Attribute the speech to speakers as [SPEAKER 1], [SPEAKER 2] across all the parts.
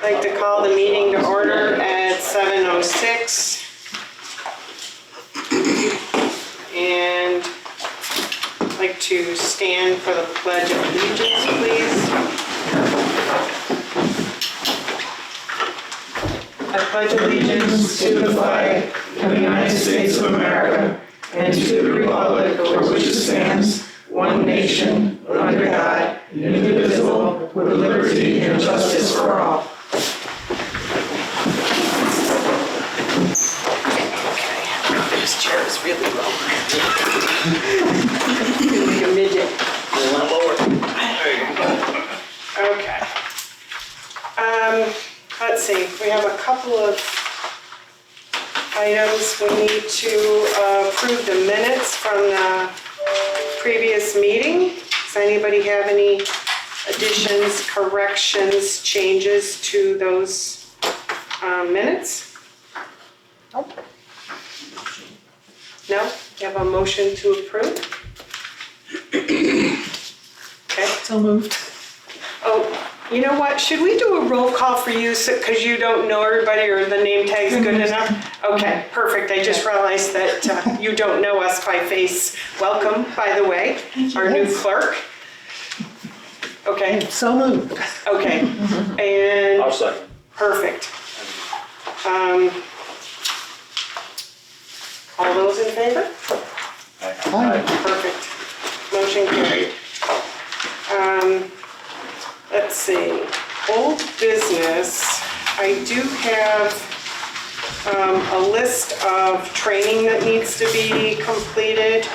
[SPEAKER 1] I'd like to call the meeting to order at 7:06. And I'd like to stand for the Pledge of Allegiance, please. I pledge allegiance
[SPEAKER 2] to the flag of the United States of America and to the republic for which it stands, one nation, under God, indivisible, with liberty and justice for all.
[SPEAKER 1] This chair is really low. Like a midget. Okay. Let's see, we have a couple of items. We need to approve the minutes from the previous meeting. Does anybody have any additions, corrections, changes to those minutes? Nope. No? You have a motion to approve? Okay.
[SPEAKER 2] So moved.
[SPEAKER 1] Oh, you know what? Should we do a roll call for you because you don't know everybody or the name tag's good enough? Okay, perfect. I just realized that you don't know us by face. Welcome, by the way, our new clerk. Okay.
[SPEAKER 2] So moved.
[SPEAKER 1] Okay. And
[SPEAKER 3] I'll second.
[SPEAKER 1] perfect. All those in favor?
[SPEAKER 2] Aye.
[SPEAKER 1] Perfect. Motion carried. Let's see, old business. I do have a list of training that needs to be completed.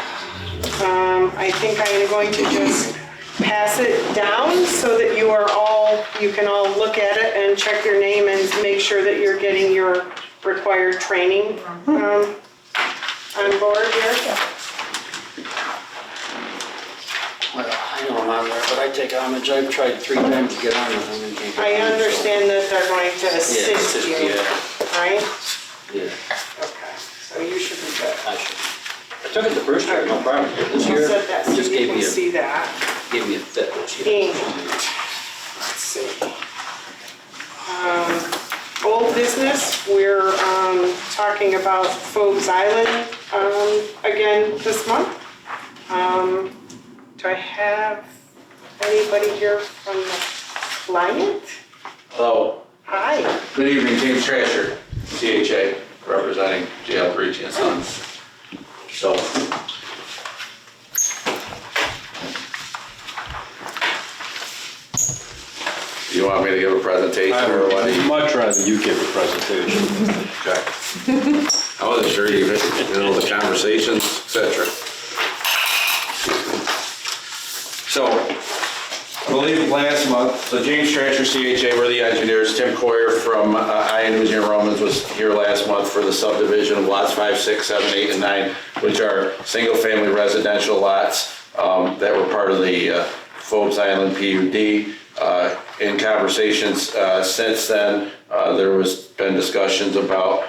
[SPEAKER 1] I think I am going to just pass it down so that you can all look at it and check your name and make sure that you're getting your required training on board here.
[SPEAKER 3] Well, I know I'm on there, but I take homage. I've tried 3 times to get on with them and can't get
[SPEAKER 1] I
[SPEAKER 3] on,
[SPEAKER 1] understand that they're going to assist you,
[SPEAKER 3] Yeah,
[SPEAKER 1] right?
[SPEAKER 3] yeah,
[SPEAKER 1] Okay, so you should be good.
[SPEAKER 3] I should. I took it the first year, no problem. This
[SPEAKER 1] I'll
[SPEAKER 3] year,
[SPEAKER 1] set that so
[SPEAKER 3] just
[SPEAKER 1] you
[SPEAKER 3] gave
[SPEAKER 1] can
[SPEAKER 3] me
[SPEAKER 1] see that.
[SPEAKER 3] a fit this year.
[SPEAKER 1] And, let's see. Old business, we're talking about Forbes Island again this month. Do I have anybody here from the client?
[SPEAKER 4] Hello,
[SPEAKER 1] Hi.
[SPEAKER 4] good evening, James Trasher, CHA, representing JL Breachy and Sons. So, you want me to give a presentation or what?
[SPEAKER 5] I'd much rather you give a presentation.
[SPEAKER 4] Okay. I wasn't sure you know the conversations, etc. So, I believe last month, so James Trasher, CHA, we're the engineers. Tim Coyer from Ian Newsy and Romans was here last month for the subdivision of lots 5, 6, 7, 8, and 9, which are single-family residential lots that were part of the Forbes Island PUD. In conversations since then, there was been discussions about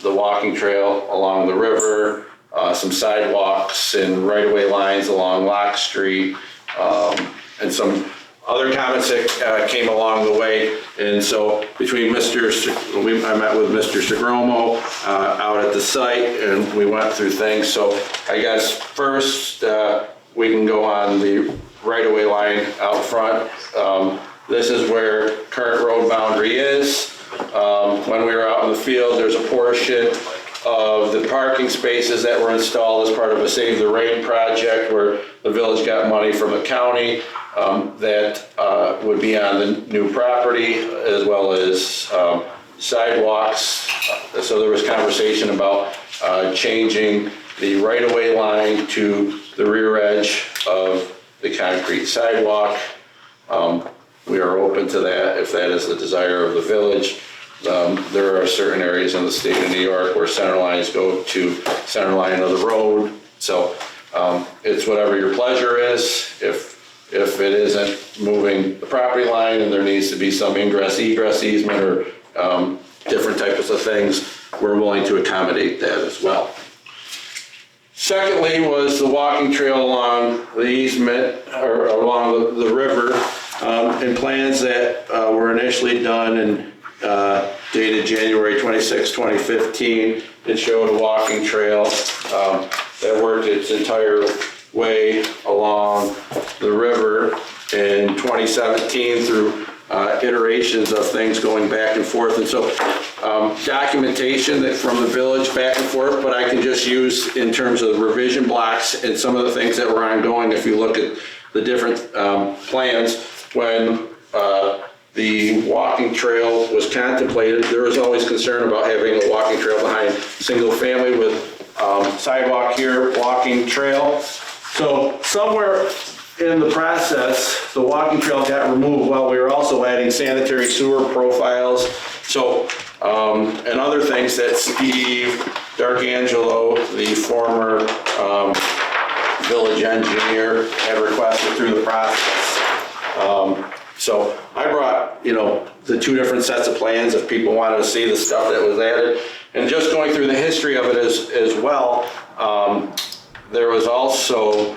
[SPEAKER 4] the walking trail along the river, some sidewalks and right-of-way lines along Locke Street, and some other comments that came along the way. And so between I met with Mr. Segromo out at the site, and we went through things. So I guess first we can go on the right-of-way line out front. This is where current road boundary is. When we were out in the field, there's a portion of the parking spaces that were installed as part of a Save the Rain project where the village got money from the county that would be on the new property, as well as sidewalks. So there was conversation about changing the right-of-way line to the rear edge of the concrete sidewalk. We are open to that if that is the desire of the village. There are certain areas in the state of New York where center lines go to center line of the road. So it's whatever your pleasure is. If it isn't moving the property line and there needs to be some ingress egress easement or different types of things, we're willing to accommodate that as well. Secondly was the walking trail along the easement or along the river. and plans that were initially done and dated January 26, 2015. It showed a walking trail that worked its entire way along the river in 2017 through iterations of things going back and forth. And so documentation that from the village back and forth, but I can just use in terms of revision blocks and some of the things that were ongoing. If you look at the different plans, when the walking trail was contemplated, there was always concern about having a walking trail behind single family with sidewalk here, walking trail. So somewhere in the process, the walking trail got removed while we were also adding sanitary sewer profiles. So, and other things that Steve D'Arcangelo, the former village engineer, had requested through the process. So I brought, the two different sets of plans if people wanted to see the stuff that was added. And just going through the history of it as well, there was also,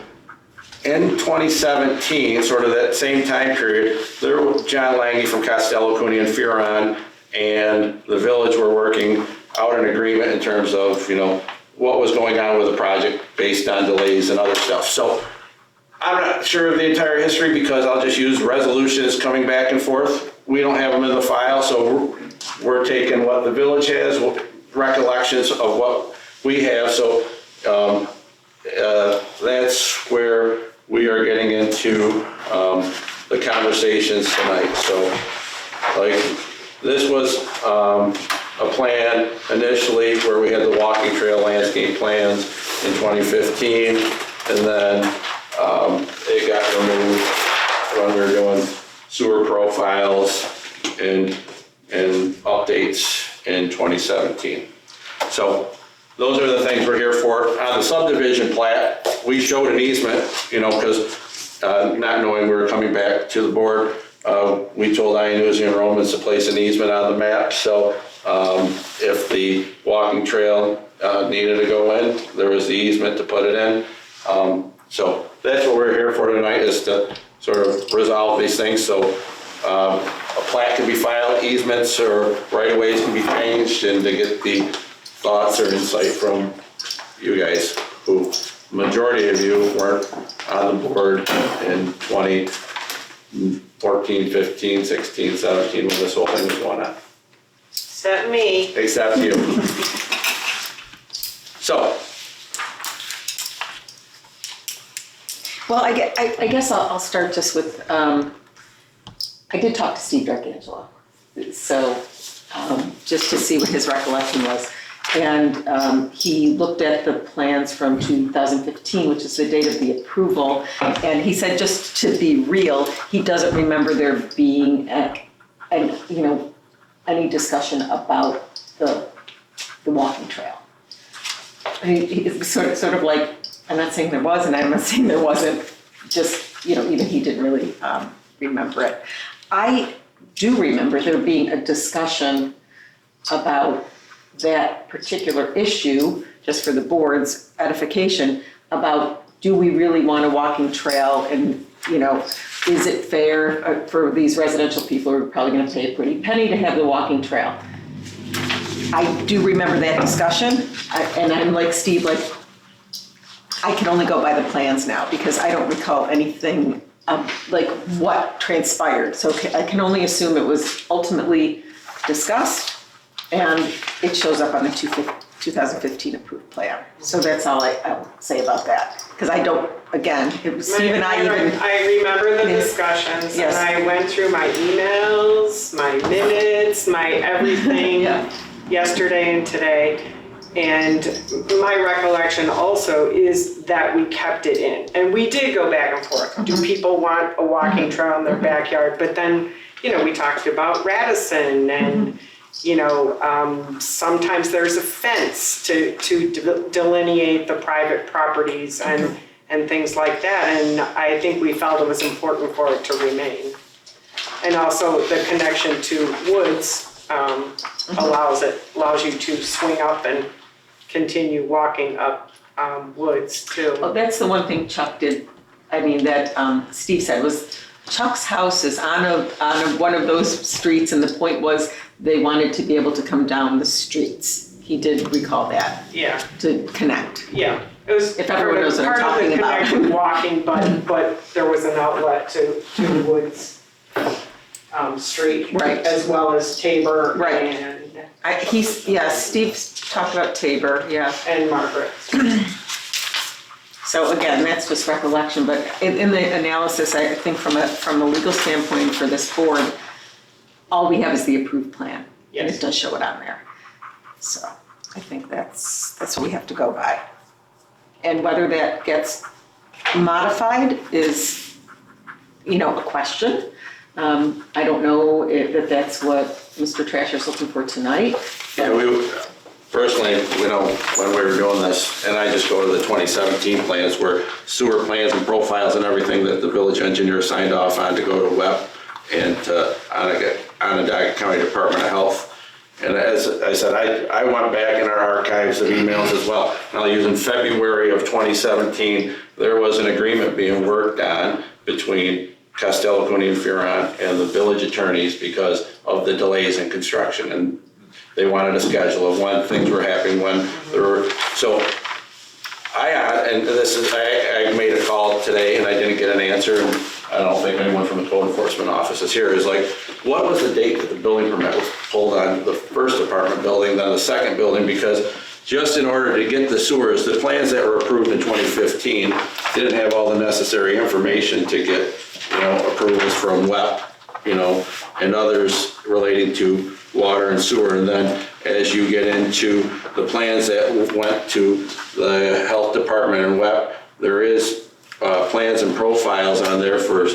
[SPEAKER 4] in 2017, sort of that same time period, there was John Lange from Costello, Cooney, and Fearon, and the village were working out an agreement in terms of, what was going on with the project based on delays and other stuff. So I'm not sure of the entire history because I'll just use resolutions coming back and forth. We don't have them in the file, so we're taking what the village has, recollections of what we have. So that's where we are getting into the conversations tonight. So, this was a plan initially where we had the walking trail landscape plans in 2015, and then it got removed when we were doing sewer profiles and updates in 2017. So those are the things we're here for. On the subdivision plat, we showed an easement, because not knowing we were coming back to the board, we told Iannuzzi and Romans to place an easement on the map. So if the walking trail needed to go in, there was the easement to put it in. So that's what we're here for tonight, is to sort of resolve these things. So a plat can be filed, easements or right-of-ways can be changed, and to get the thoughts or insight from you guys, who majority of you weren't on the board in 2014, 15, 16, 17 when this whole thing was going on.
[SPEAKER 1] Except me.
[SPEAKER 4] Except you. So.
[SPEAKER 2] Well, I guess I'll start just with, I did talk to Steve D'Arcangelo, so just to see what his recollection was. And he looked at the plans from 2015, which is the date of the approval, and he said, just to be real, he doesn't remember there being any discussion about the walking trail. It's sort of like, I'm not saying there was, and I'm not saying there wasn't, just, even he didn't really remember it. I do remember there being a discussion about that particular issue, just for the board's edification, about do we really want a walking trail, and, is it fair for these residential people who are probably gonna pay a pretty penny to have the walking trail? I do remember that discussion, and I'm like Steve, I can only go by the plans now because I don't recall anything what transpired. So I can only assume it was ultimately discussed, and it shows up on the 2015 approved plan. So that's all I'll say about that. Because I don't, again, it was Steve and I
[SPEAKER 1] remember the discussions,
[SPEAKER 2] Yes.
[SPEAKER 1] and I went through my emails, my minutes, my everything yesterday and today. And my recollection also is that we kept it in. And we did go back and forth. Do people want a walking trail in their backyard? But then, we talked about Radisson and, sometimes there's a fence to delineate the private properties and things like that. And I think we felt it was important for it to remain. And also the connection to woods allows you to swing up and continue walking up woods too.
[SPEAKER 2] Well, that's the one thing Chuck did, that Steve said was, Chuck's house is on one of those streets, and the point was they wanted to be able to come down the streets. He did recall that,
[SPEAKER 1] Yeah,
[SPEAKER 2] to connect.
[SPEAKER 1] yeah. It was
[SPEAKER 2] If everyone knows what I'm talking about.
[SPEAKER 1] Part of the connected walking, but there was an outlet to the Woods Street.
[SPEAKER 2] Right.
[SPEAKER 1] As well as Tabor.
[SPEAKER 2] Right.
[SPEAKER 1] And
[SPEAKER 2] Steve talked about Tabor, yeah.
[SPEAKER 1] and Margaret.
[SPEAKER 2] So again, that's just recollection, but in the analysis, I think from a legal standpoint for this board, all we have is the approved plan. And
[SPEAKER 1] Yes.
[SPEAKER 2] it does show it on there. So I think that's what we have to go by. And whether that gets modified is, a question. I don't know if that's what Mr. Trasher's looking for tonight.
[SPEAKER 4] Yeah, personally, when we were doing this, and I just go to the 2017 plans where sewer plans and profiles and everything that the village engineer signed off on to go to WEP and to Onondaga County Department of Health. And as I said, I went back in our archives of emails as well. And I'll use in February of 2017, there was an agreement being worked on between Costello, Cooney, and Fearon and the village attorneys because of the delays in construction. And they wanted a schedule of when things were happening, when there were, so I made a call today and I didn't get an answer. And I don't think anyone from the code enforcement office is here. Is like, what was the date that the building permit was pulled on the first apartment building, then the second building? Because just in order to get the sewers, the plans that were approved in 2015 didn't have all the necessary information to get, approvals from WEP, and others relating to water and sewer. And then as you get into the plans that went to the health department and WEP, there is plans and profiles on there for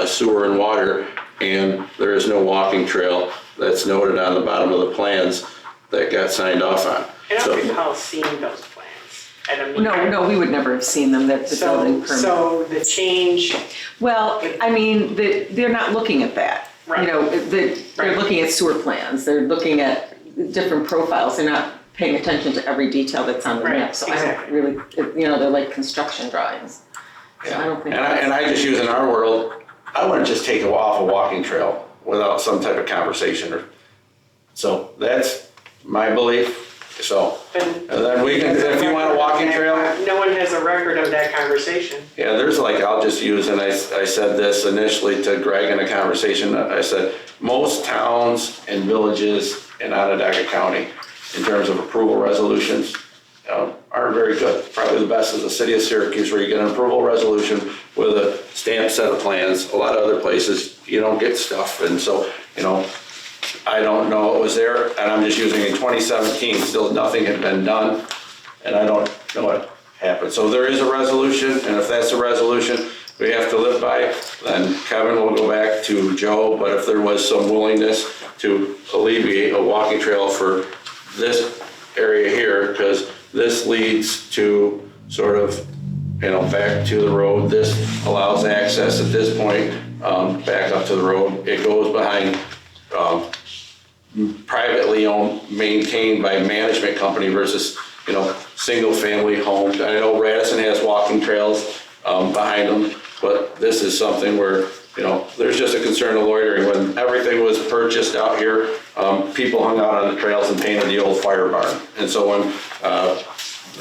[SPEAKER 4] sewer and water, and there is no walking trail that's noted on the bottom of the plans that got signed off on.
[SPEAKER 1] I don't recall seeing those plans at a meeting.
[SPEAKER 2] No, we would never have seen them, the building permit.
[SPEAKER 1] So the change,
[SPEAKER 2] Well, I mean, they're not looking at that.
[SPEAKER 1] Right.
[SPEAKER 2] They're
[SPEAKER 1] Right.
[SPEAKER 2] looking at sewer plans, they're looking at different profiles, they're not paying attention to every detail that's on the
[SPEAKER 1] Right,
[SPEAKER 2] map. So I don't
[SPEAKER 1] exactly.
[SPEAKER 2] really, they're like construction drawings. So I don't think.
[SPEAKER 4] And I just use in our world, I wouldn't just take it off a walking trail without some type of conversation. So that's my belief. So, and then we can, if you want a walking trail.
[SPEAKER 1] No one has a record of that conversation.
[SPEAKER 4] Yeah, there's I'll just use, and I said this initially to Greg in a conversation, I said, most towns and villages in Onondaga County, in terms of approval resolutions, aren't very good. Probably the best is the city of Syracuse, where you get an approval resolution with a stamped set of plans. A lot of other places, you don't get stuff, and so, I don't know it was there, and I'm just using in 2017, still nothing had been done, and I don't know what happened. So there is a resolution, and if that's a resolution we have to live by, then Kevin will go back to Joe, but if there was some willingness to alleviate a walking trail for this area here, because this leads to sort of, back to the road. This allows access at this point, back up to the road. It goes behind privately owned, maintained by management company versus, single family homes. I know Radisson has walking trails behind them, but this is something where, there's just a concern of loitering. When everything was purchased out here, people hung out on the trails and painted the old fire barn. And so when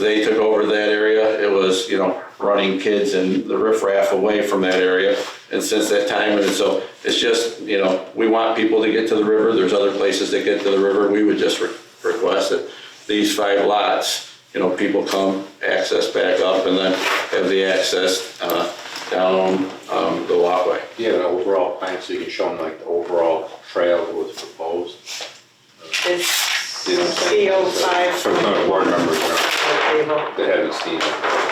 [SPEAKER 4] they took over that area, it was, running kids and the riffraff away from that area. And since that time, and so it's just, we want people to get to the river. There's other places that get to the river. We would just request that these 5 lots, people come, access back up, and then have the access down the walkway.
[SPEAKER 5] Yeah, the overall plan, so you can show them like the overall trail that was proposed.
[SPEAKER 1] It's
[SPEAKER 5] You know what I'm saying?
[SPEAKER 1] CO5.
[SPEAKER 5] Some kind of board members
[SPEAKER 1] Table.
[SPEAKER 5] that haven't seen it.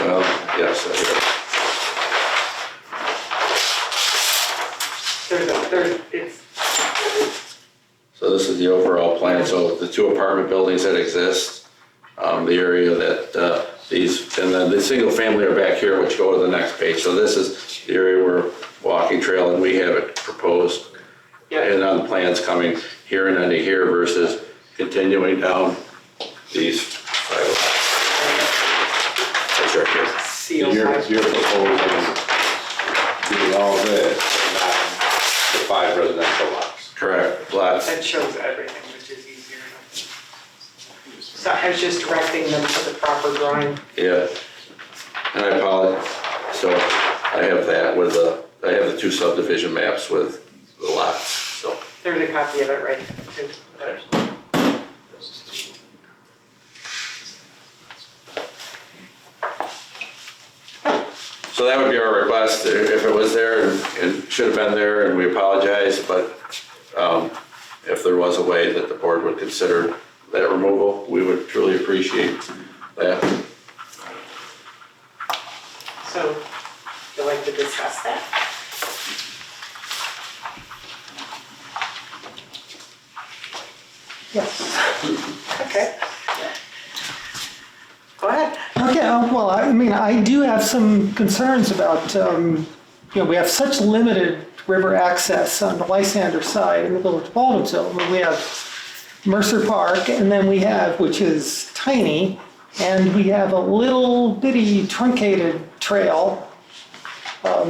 [SPEAKER 4] Well, yes, so this is the overall plan. So the 2 apartment buildings that exist, the area that these, and then the single family are back here, which go to the next page. So this is the area where walking trail, and we have it proposed. And on the plans coming here and into here versus continuing down these 5 lots. That's right here.
[SPEAKER 1] CO5.
[SPEAKER 5] You're proposing doing all this, not the 5 residential lots.
[SPEAKER 4] Correct, lots.
[SPEAKER 1] That shows everything, which is easier enough. So I was just directing them to the proper drawing.
[SPEAKER 4] Yeah, and I apologize, so I have that with I have the 2 subdivision maps with the lots, so.
[SPEAKER 1] There's a copy of it right too.
[SPEAKER 4] So that would be our request, if it was there, and it should have been there, and we apologize, but if there was a way that the board would consider that removal, we would truly appreciate that.
[SPEAKER 1] So, would you like to discuss that?
[SPEAKER 2] Yes.
[SPEAKER 1] Okay. Go ahead.
[SPEAKER 2] Okay, well, I mean, I do have some concerns about, we have such limited river access on the Lysander side in the village of Baldwinsville. I mean, we have Mercer Park, and then we have, which is tiny, and we have a little bitty truncated trail. I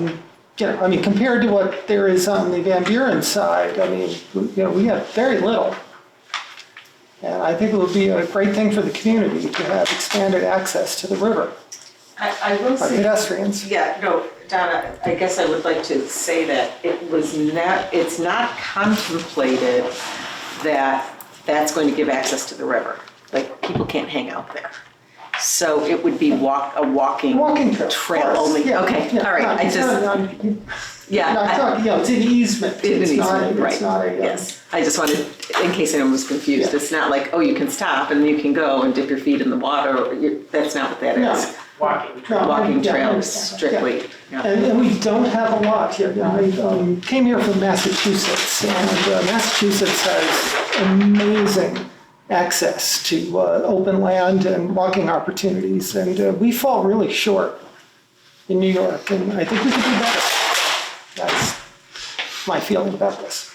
[SPEAKER 2] mean, compared to what there is on the Van Buren side, I mean, we have very little. And I think it would be a great thing for the community to have expanded access to the river
[SPEAKER 6] I will
[SPEAKER 2] by
[SPEAKER 6] say,
[SPEAKER 2] pedestrians.
[SPEAKER 6] yeah, no, Donna, I guess I would like to say that it's not contemplated that that's going to give access to the river. Like, people can't hang out there. So it would be a walking
[SPEAKER 2] Walking trail.
[SPEAKER 6] trail
[SPEAKER 2] of course,
[SPEAKER 6] only.
[SPEAKER 2] yeah,
[SPEAKER 6] Okay,
[SPEAKER 2] yeah,
[SPEAKER 6] all right,
[SPEAKER 2] no,
[SPEAKER 6] I
[SPEAKER 2] it's
[SPEAKER 6] just,
[SPEAKER 2] not,
[SPEAKER 6] yeah.
[SPEAKER 2] not talking, it's an easement.
[SPEAKER 6] It is
[SPEAKER 2] It's not,
[SPEAKER 6] easement, right,
[SPEAKER 2] it's not a,
[SPEAKER 6] yes. I just wanted, in case anyone was confused,
[SPEAKER 2] Yeah.
[SPEAKER 6] it's not like, oh, you can stop and you can go and dip your feet in the water, or that's not what that
[SPEAKER 2] No.
[SPEAKER 6] is.
[SPEAKER 1] Walking.
[SPEAKER 2] No,
[SPEAKER 6] Walking
[SPEAKER 2] yeah, I
[SPEAKER 6] trail is
[SPEAKER 2] understand that,
[SPEAKER 6] strictly, yeah.
[SPEAKER 2] And we don't have a lot here. I came here from Massachusetts, and Massachusetts has amazing access to open land and walking opportunities, and we fall really short in New York, and I think we could do better. That's my feeling about this.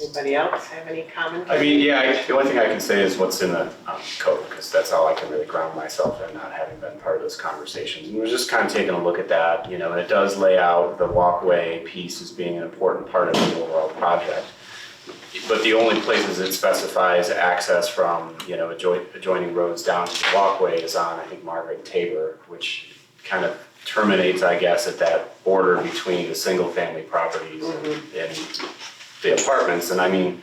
[SPEAKER 1] Anybody else have any comments?
[SPEAKER 7] I mean, yeah, the only thing I can say is what's in the code, because that's all I can really ground myself in, not having been part of those conversations. And we're just kind of taking a look at that, and it does lay out the walkway piece as being an important part of the overall project. But the only places it specifies access from, adjoining roads down to the walkway is on, I think, Margaret and Tabor, which kind of terminates, I guess, at that border between the single-family properties and the apartments. And I mean,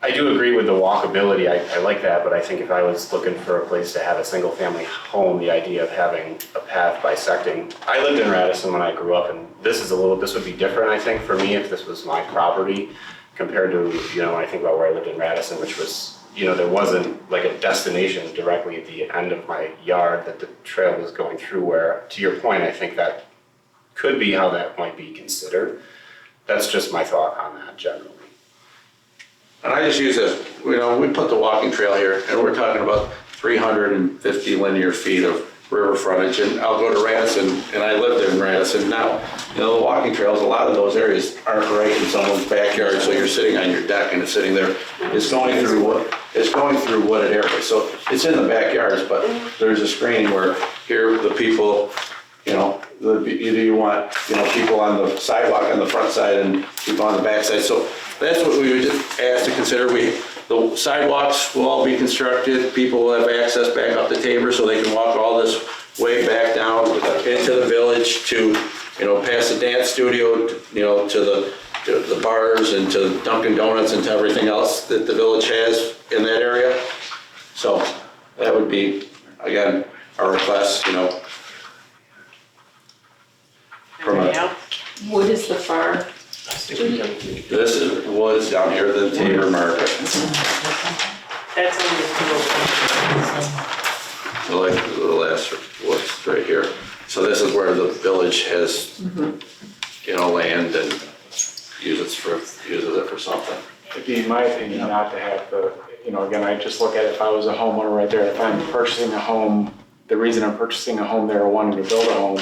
[SPEAKER 7] I do agree with the walkability. I like that, but I think if I was looking for a place to have a single-family home, the idea of having a path bisecting. I lived in Radisson when I grew up, and this would be different, I think, for me if this was my property compared to, when I think about where I lived in Radisson, which was, there wasn't like a destination directly at the end of my yard that the trail was going through, where, to your point, I think that could be how that might be considered. That's just my thought on that generally.
[SPEAKER 4] And I just use it, we put the walking trail here, and we're talking about 350 linear feet of river frontage, and I'll go to Radisson, and I lived there in Radisson now. The walking trails, a lot of those areas aren't right in someone's backyard, so you're sitting on your deck and it's sitting there. It's going through wooded areas, so it's in the backyards, but there's a screening where here the people, you want, people on the sidewalk on the front side and people on the back side. So that's what we would just ask to consider. The sidewalks will all be constructed. People will have access back up to Tabor so they can walk all this way back down into the village to, past the dance studio, to the bars and to Dunkin' Donuts and to everything else that the village has in that area. So that would be, again, our request,
[SPEAKER 1] Anybody else?
[SPEAKER 6] What is the far?
[SPEAKER 4] This is woods down here, the Tabor Market.
[SPEAKER 1] That's on the
[SPEAKER 4] So like the last woods right here. So this is where the village has, land and uses it for something.
[SPEAKER 8] It'd be my opinion not to have again, I just look at it, if I was a homeowner right there, if I'm purchasing a home, the reason I'm purchasing a home there or wanting to build a home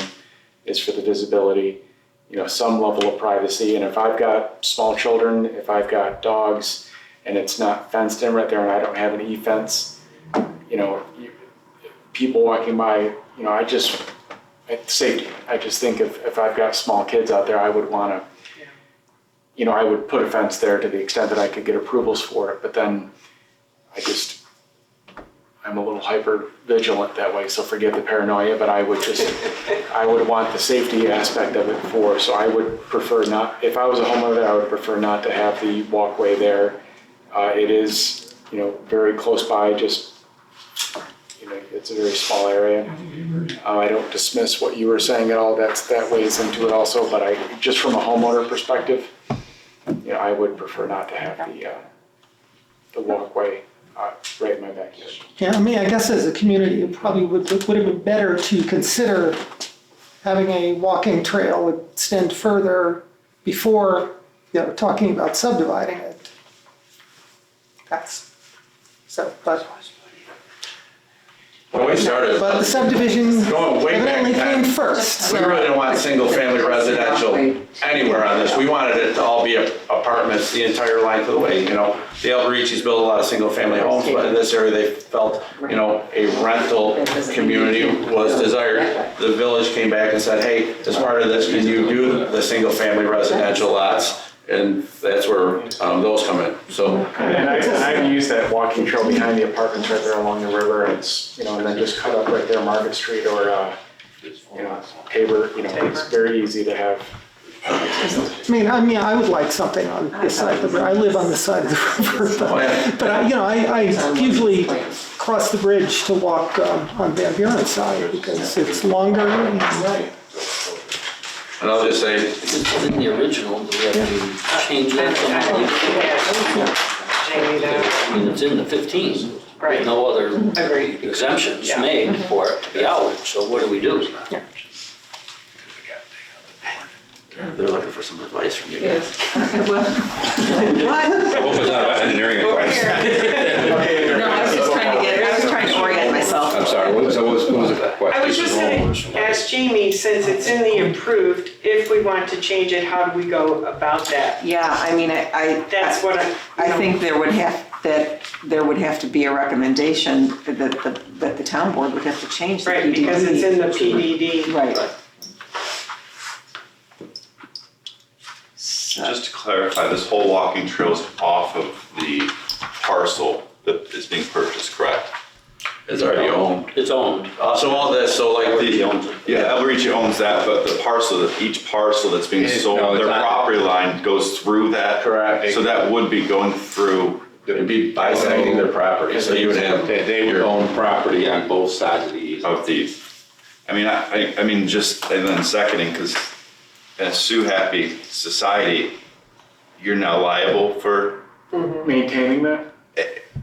[SPEAKER 8] is for the visibility, some level of privacy. And if I've got small children, if I've got dogs and it's not fenced in right there and I don't have an e-fence, people walking by, safety. I just think if I've got small kids out there, I would want to I would put a fence there to the extent that I could get approvals for it, but then I'm a little hyper vigilant that way, so forgive the paranoia, but I would want the safety aspect of it so I would prefer not, if I was a homeowner there, I would prefer not to have the walkway there. It is, very close by, just, it's a very small area. I don't dismiss what you were saying at all, that weighs into it also, but just from a homeowner perspective, I would prefer not to have the walkway right in my backyard.
[SPEAKER 2] Yeah, I guess as a community, it probably would have been better to consider having a walking trail extend further before, talking about subdividing it.
[SPEAKER 4] When we started,
[SPEAKER 2] But the subdivision
[SPEAKER 4] going way back
[SPEAKER 2] evidently came
[SPEAKER 4] then,
[SPEAKER 2] first.
[SPEAKER 4] we really didn't want single-family residential anywhere on this. We wanted it to all be apartments the entire length of the way, The Albericis built a lot of single-family homes, but in this area, they felt, a rental community was desired. The village came back and said, hey, as part of this, can you do the single-family residential lots? And that's where those come in, so.
[SPEAKER 8] And I've used that walking trail behind the apartments right there along the river, and it's, and then just cut up right there Market Street or, Tabor, it's very easy to have.
[SPEAKER 2] I would like something on this side of the river. I live on this side of the river, but I usually cross the bridge to walk on Van Buren's side because it's longer.
[SPEAKER 4] And I'll just say,
[SPEAKER 3] It's in the original, do we have to change that?
[SPEAKER 1] Jamie, that,
[SPEAKER 3] I mean, it's in the 15.
[SPEAKER 1] Right.
[SPEAKER 3] No other
[SPEAKER 1] Agreed.
[SPEAKER 3] exemptions
[SPEAKER 1] Yeah.
[SPEAKER 3] made for it to be out, so what do we do?
[SPEAKER 4] they're looking for some advice from you guys.
[SPEAKER 6] What?
[SPEAKER 5] Hope it's not about engineering advice.
[SPEAKER 6] No, I was trying to orient myself.
[SPEAKER 5] I'm sorry, what was the question?
[SPEAKER 1] I was just gonna ask Jamie, since it's in the approved, if we want to change it, how do we go about that?
[SPEAKER 6] Yeah,
[SPEAKER 1] That's what
[SPEAKER 6] I think there would have to be a recommendation that the town board would have to change the PDD.
[SPEAKER 1] Right, because it's in the PDD.
[SPEAKER 6] Right.
[SPEAKER 9] Just to clarify, this whole walking trail is off of the parcel that is being purchased, correct?
[SPEAKER 4] It's already owned.
[SPEAKER 3] It's owned.
[SPEAKER 4] So all this, so like
[SPEAKER 3] He owns it.
[SPEAKER 9] Yeah, Alberici owns that, but the parcel, each parcel that's being
[SPEAKER 5] No,
[SPEAKER 9] sold,
[SPEAKER 5] it's
[SPEAKER 9] their
[SPEAKER 5] not.
[SPEAKER 9] property line goes through that.
[SPEAKER 4] Correct.
[SPEAKER 9] So that would be going through.
[SPEAKER 4] it'd be bisecting their property, so you would have.
[SPEAKER 5] They would own property on both sides of the easement.
[SPEAKER 9] Of the, I mean, just, and then seconding, because in a Sue Happy society, you're now liable for
[SPEAKER 8] Maintaining that?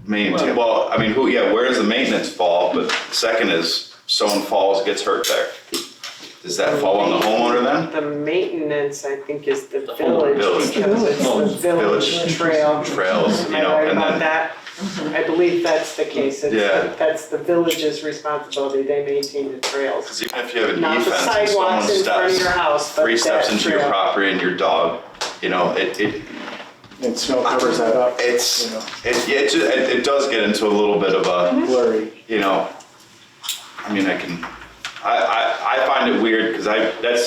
[SPEAKER 9] maintenance. Well, where does the maintenance fall? But second is, someone falls, gets hurt there. Does that fall on the homeowner then?
[SPEAKER 1] The maintenance, I think, is the
[SPEAKER 3] whole
[SPEAKER 1] village, because it's the village trail.
[SPEAKER 9] Trails,
[SPEAKER 1] Am I right
[SPEAKER 9] and
[SPEAKER 1] about
[SPEAKER 9] then,
[SPEAKER 1] that? I believe that's the case.
[SPEAKER 9] Yeah.
[SPEAKER 1] That's the village's responsibility. They maintain the trails.
[SPEAKER 9] because even if you have an
[SPEAKER 1] Not the
[SPEAKER 9] e-fence and someone
[SPEAKER 1] sidewalks in front of your
[SPEAKER 9] steps,
[SPEAKER 1] house, but
[SPEAKER 9] 3 steps
[SPEAKER 1] that
[SPEAKER 9] into your
[SPEAKER 1] trail.
[SPEAKER 9] property and your dog,
[SPEAKER 8] And snow covers that up.
[SPEAKER 9] it does get into a little bit of a,
[SPEAKER 8] Blurry.
[SPEAKER 9] I find it weird because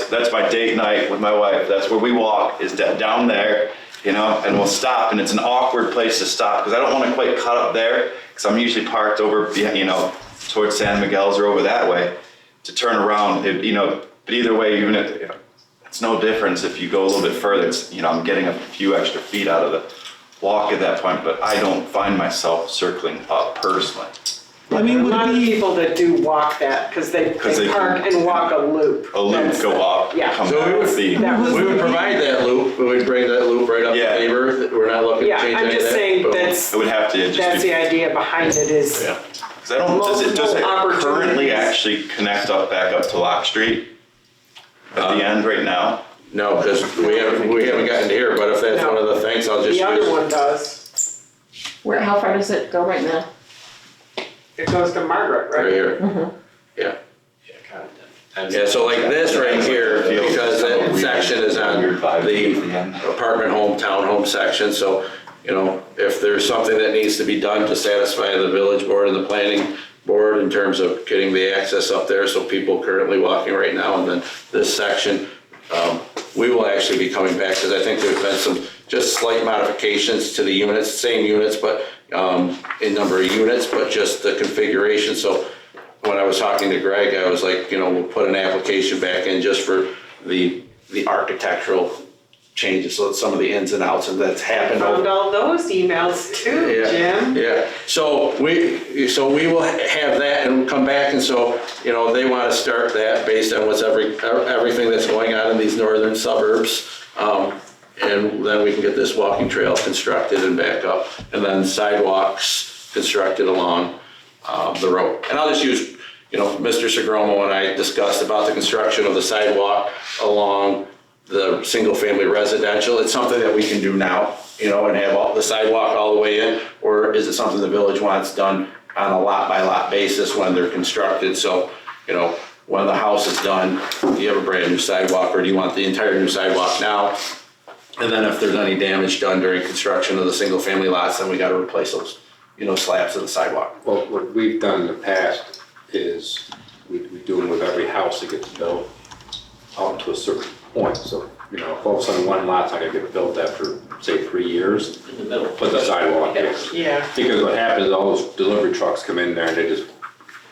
[SPEAKER 9] that's my date night with my wife. That's where we walk, is down there, and we'll stop, and it's an awkward place to stop because I don't want to quite cut up there because I'm usually parked over, towards San Miguel's or over that way to turn around, but either way, even if it's no difference if you go a little bit further, it's, I'm getting a few extra feet out of the walk at that point, but I don't find myself circling up personally.
[SPEAKER 1] There are a
[SPEAKER 2] would
[SPEAKER 1] lot
[SPEAKER 2] it
[SPEAKER 1] of
[SPEAKER 2] be,
[SPEAKER 1] people that do walk that, because they park and walk a loop.
[SPEAKER 9] A loop,
[SPEAKER 1] That's
[SPEAKER 9] go
[SPEAKER 1] the-
[SPEAKER 9] up,
[SPEAKER 1] Yeah.
[SPEAKER 9] come
[SPEAKER 4] So
[SPEAKER 9] back with the.
[SPEAKER 4] We would provide that loop, we would bring that loop right up to
[SPEAKER 9] Yeah.
[SPEAKER 4] Tabor, we're not looking to
[SPEAKER 1] Yeah,
[SPEAKER 4] change
[SPEAKER 1] I'm
[SPEAKER 4] any of that.
[SPEAKER 1] just saying
[SPEAKER 4] but-
[SPEAKER 1] that's
[SPEAKER 9] It would have to just
[SPEAKER 1] the
[SPEAKER 9] be,
[SPEAKER 1] idea behind it is.
[SPEAKER 4] Yeah.
[SPEAKER 9] because does it
[SPEAKER 1] multiple
[SPEAKER 9] currently
[SPEAKER 1] opportunities.
[SPEAKER 9] actually connect back up to Lock Street? At the end right now?
[SPEAKER 4] No, because we haven't gotten to here, but if that's one of the things, I'll just use.
[SPEAKER 1] The other one does.
[SPEAKER 10] How far does it go right now?
[SPEAKER 1] It goes to Margaret,
[SPEAKER 4] Right
[SPEAKER 1] right?
[SPEAKER 4] here. Yeah. Yeah, so like this right here, because that section is on the apartment home, townhome section, so, if there's something that needs to be done to satisfy the village board and the planning board in terms of getting the access up there, so people currently walking right now, and then this section, we will actually be coming back, because I think there's been some just slight modifications to the units, same units, but in number of units, but just the configuration. So when I was talking to Greg, I was like, we'll put an application back in just for the architectural changes, so some of the ins and outs, and that's happened.
[SPEAKER 1] Found all those emails too, Jim.
[SPEAKER 4] Yeah, so we will have that and come back, and so, they want to start that based on what's everything that's going on in these northern suburbs. And then we can get this walking trail constructed and back up, and then sidewalks constructed along the road. And I'll just use, Mr. Segromo and I discussed about the construction of the sidewalk along the single-family residential. It's something that we can do now, and have all the sidewalk all the way in, or is it something the village wants done on a lot-by-lot basis when they're constructed? So, when the house is done, do you have a brand-new sidewalk, or do you want the entire new sidewalk now? And then if there's any damage done during construction of the single-family lots, then we gotta replace those, slabs of the sidewalk.
[SPEAKER 5] Well, what we've done in the past is we do them with every house that gets built out to a certain point. So, if all of a sudden one lot's not gonna get built after, say, 3 years, put the sidewalk in.
[SPEAKER 1] Yeah.
[SPEAKER 5] Because what happens is all those delivery trucks come in there and they just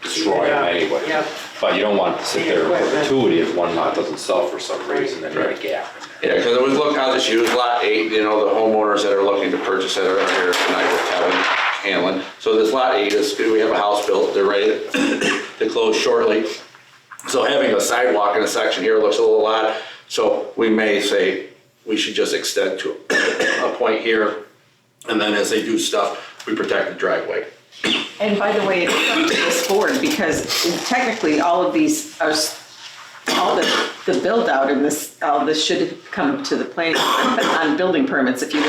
[SPEAKER 5] destroy them anyway.
[SPEAKER 1] Yeah.
[SPEAKER 5] But you don't want it to sit there in perpetuity if one lot doesn't sell for some reason, then you got a gap.
[SPEAKER 4] Yeah, because it was, I'll just use lot 8, the homeowners that are looking to purchase it are here tonight with Kevin Hanlon. So this lot 8 is, we have a house built, they're ready to close shortly. So having a sidewalk in a section here looks a little odd, so we may say we should just extend to a point here, and then as they do stuff, we protect the driveway.
[SPEAKER 6] And by the way, it's up to this board, because technically all of these are, all the build out in this, all this should come to the planning on building permits. If you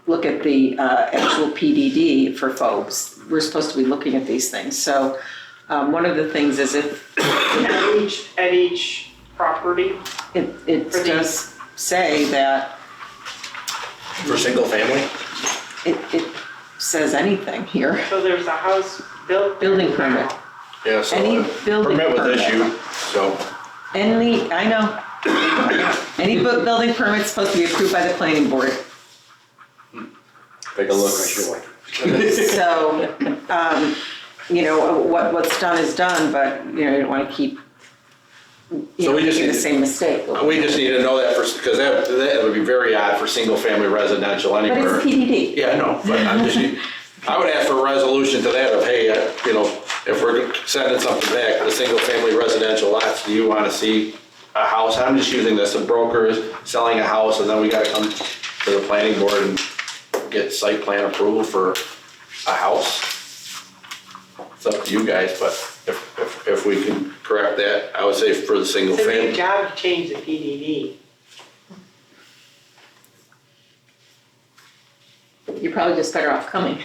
[SPEAKER 6] look at the actual PDD for folks, we're supposed to be looking at these things. So one of the things is if
[SPEAKER 1] At each property.
[SPEAKER 6] it does say that
[SPEAKER 4] For single family?
[SPEAKER 6] it says anything here.
[SPEAKER 1] So there's a house built.
[SPEAKER 6] Building permit.
[SPEAKER 4] Yeah, so
[SPEAKER 6] Any building
[SPEAKER 4] permit with
[SPEAKER 6] permit.
[SPEAKER 4] issue, so.
[SPEAKER 6] I know. Any building permit's supposed to be approved by the planning board.
[SPEAKER 5] Take a look, I should like.
[SPEAKER 6] So, what's done is done, but, you don't want to keep,
[SPEAKER 4] So we just
[SPEAKER 6] making the
[SPEAKER 4] need-
[SPEAKER 6] same mistake.
[SPEAKER 4] We just need to know that first, because that would be very odd for single family residential
[SPEAKER 6] But
[SPEAKER 4] anywhere.
[SPEAKER 6] it's PDD.
[SPEAKER 4] Yeah, I know, but I would ask for a resolution to that of, hey, if we're sending something back, the single family residential lots, do you want to see a house? I'm just using this, a broker is selling a house, and then we gotta come to the planning board and get site plan approval for a house. It's up to you guys, but if we can correct that, I would say for the single
[SPEAKER 1] It's a big
[SPEAKER 4] family.
[SPEAKER 1] job to change the PDD.
[SPEAKER 6] You're probably just better off coming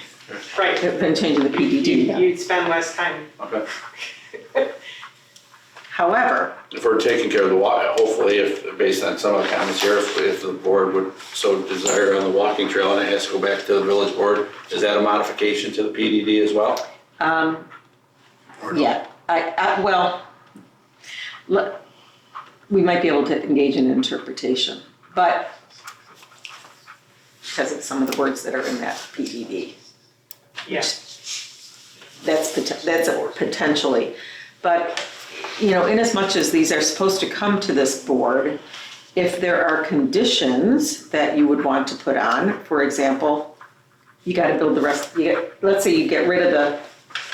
[SPEAKER 1] Right.
[SPEAKER 6] than changing the PDD.
[SPEAKER 1] You'd spend less time.
[SPEAKER 4] Okay.
[SPEAKER 6] However,
[SPEAKER 4] If we're taking care of the hopefully, if, based on some of the comments here, if the board would so desire on the walking trail and it has to go back to the village board, is that a modification to the PDD as well? Or no?
[SPEAKER 6] yeah, we might be able to engage in interpretation, but because of some of the words that are in that PDD.
[SPEAKER 1] Yeah.
[SPEAKER 6] That's potentially, but, in as much as these are supposed to come to this board, if there are conditions that you would want to put on, for example, you gotta build the rest, let's say you get rid of the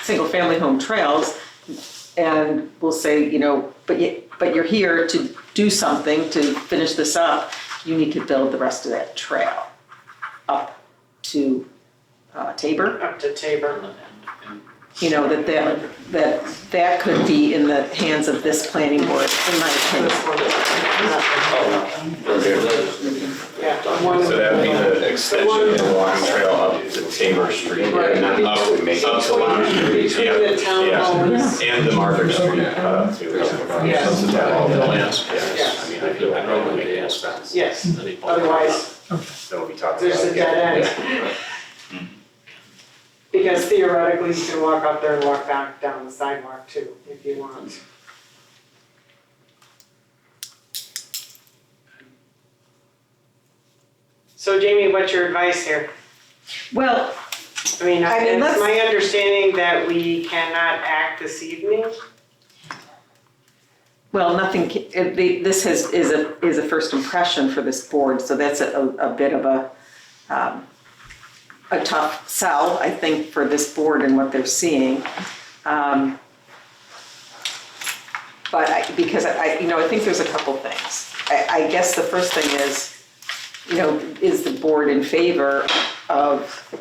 [SPEAKER 6] single-family home trails, and we'll say, but you're here to do something to finish this up, you need to build the rest of that trail up to Tabor.
[SPEAKER 1] Up to Tabor.
[SPEAKER 6] That could be in the hands of this planning board, in my opinion.
[SPEAKER 1] Yeah. the one-
[SPEAKER 7] So that would be the extension of the walking trail up to Tabor Street.
[SPEAKER 1] Right.
[SPEAKER 7] Up to Lamar Street.
[SPEAKER 1] Between
[SPEAKER 7] Yeah,
[SPEAKER 1] the townhomes.
[SPEAKER 7] yeah. And the Market Street cut too.
[SPEAKER 1] Yeah.
[SPEAKER 7] So that all the lands,
[SPEAKER 1] Yeah.
[SPEAKER 7] yes. I mean, I feel that probably makes more sense.
[SPEAKER 1] Yes, otherwise
[SPEAKER 7] Then we'll be talking about.
[SPEAKER 1] there's a dead end. Because theoretically, you can walk up there and walk back down the sidewalk too, if you want. So Jamie, what's your advice here?
[SPEAKER 6] Well,
[SPEAKER 1] I mean,
[SPEAKER 6] I mean,
[SPEAKER 1] it's
[SPEAKER 6] let's-
[SPEAKER 1] my understanding that we cannot act this evening.
[SPEAKER 6] well, nothing, this is a first impression for this board, so that's a bit of a tough sell, I think, for this board and what they're seeing. But because I think there's a couple things. I guess the first thing is, is the board in favor of,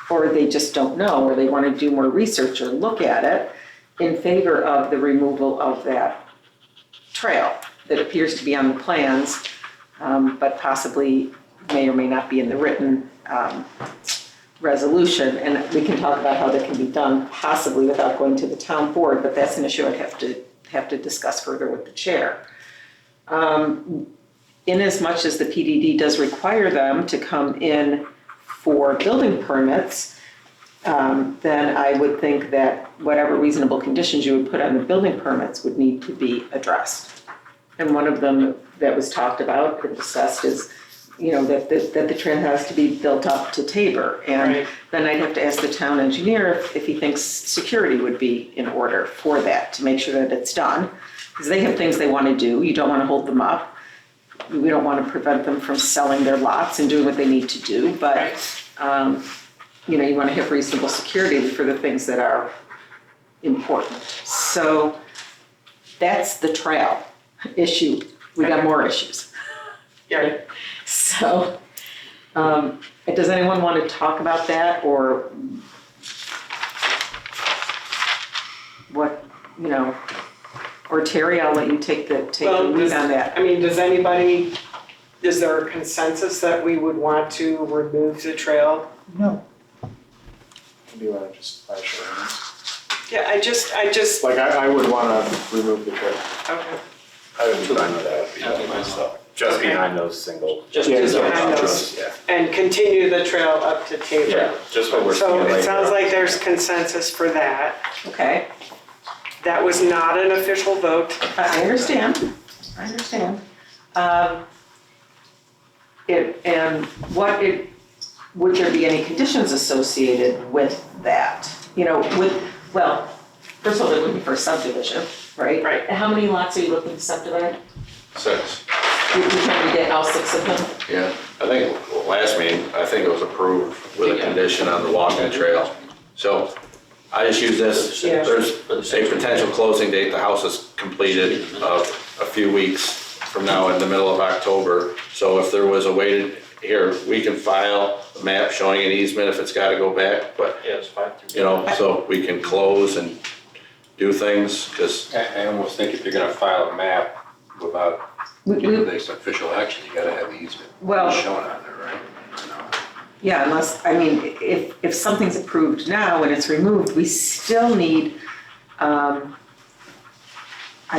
[SPEAKER 6] or they just don't know, or they want to do more research or look at it, in favor of the removal of that trail that appears to be on the plans, but possibly may or may not be in the written resolution. And we can talk about how that can be done possibly without going to the town board, but that's an issue I'd have to discuss further with the chair. Inasmuch as the PDD does require them to come in for building permits, then I would think that whatever reasonable conditions you would put on the building permits would need to be addressed. And one of them that was talked about and discussed is, that the trail has to be built up to Tabor. And
[SPEAKER 1] Right.
[SPEAKER 6] then I'd have to ask the town engineer if he thinks security would be in order for that, to make sure that it's done. Because they have things they want to do, you don't want to hold them up. We don't want to prevent them from selling their lots and doing what they need to do, but, you want to have reasonable security for the things that are important. So that's the trail issue. We got more issues.
[SPEAKER 1] Yeah.
[SPEAKER 6] So, does anyone want to talk about that, or what, or Terry, I'll let you take the lead on that.
[SPEAKER 1] I mean, is there a consensus that we would want to remove the trail?
[SPEAKER 8] No. Do you want to just flash your hands?
[SPEAKER 1] Yeah, I just,
[SPEAKER 8] Like, I would want to remove the trail.
[SPEAKER 1] okay.
[SPEAKER 7] I would be fine with that.
[SPEAKER 9] myself.
[SPEAKER 7] Just
[SPEAKER 1] Okay.
[SPEAKER 7] behind those single.
[SPEAKER 3] Just
[SPEAKER 1] behind those.
[SPEAKER 7] Yeah.
[SPEAKER 1] And continue the trail up to Tabor.
[SPEAKER 7] Yeah, just what we're seeing
[SPEAKER 1] So
[SPEAKER 7] right
[SPEAKER 1] it sounds
[SPEAKER 7] now.
[SPEAKER 1] like there's consensus for that.
[SPEAKER 6] Okay,
[SPEAKER 1] That was not an official vote.
[SPEAKER 6] I understand. Would there be any conditions associated with that? First of all, they're looking for a subdivision, right?
[SPEAKER 1] Right.
[SPEAKER 6] And how many lots are you looking to subdivide?
[SPEAKER 4] 6.
[SPEAKER 6] You're trying to get all 6 of them?
[SPEAKER 4] Yeah, I think last meeting, I think it was approved with a condition on the walking trail. So I just use this,
[SPEAKER 1] Yeah.
[SPEAKER 4] there's a potential closing date, the house is completed of a few weeks from now in the middle of October. So if there was a way to, here, we can file a map showing an easement if it's gotta go back, but,
[SPEAKER 3] Yeah, it's 5 through.
[SPEAKER 4] so we can close and do things, because
[SPEAKER 5] I almost think if you're gonna file a map without giving this official action, you gotta have the easement
[SPEAKER 6] Well-
[SPEAKER 5] shown on there, right?
[SPEAKER 6] Yeah, unless, if something's approved now and it's removed, we still need, I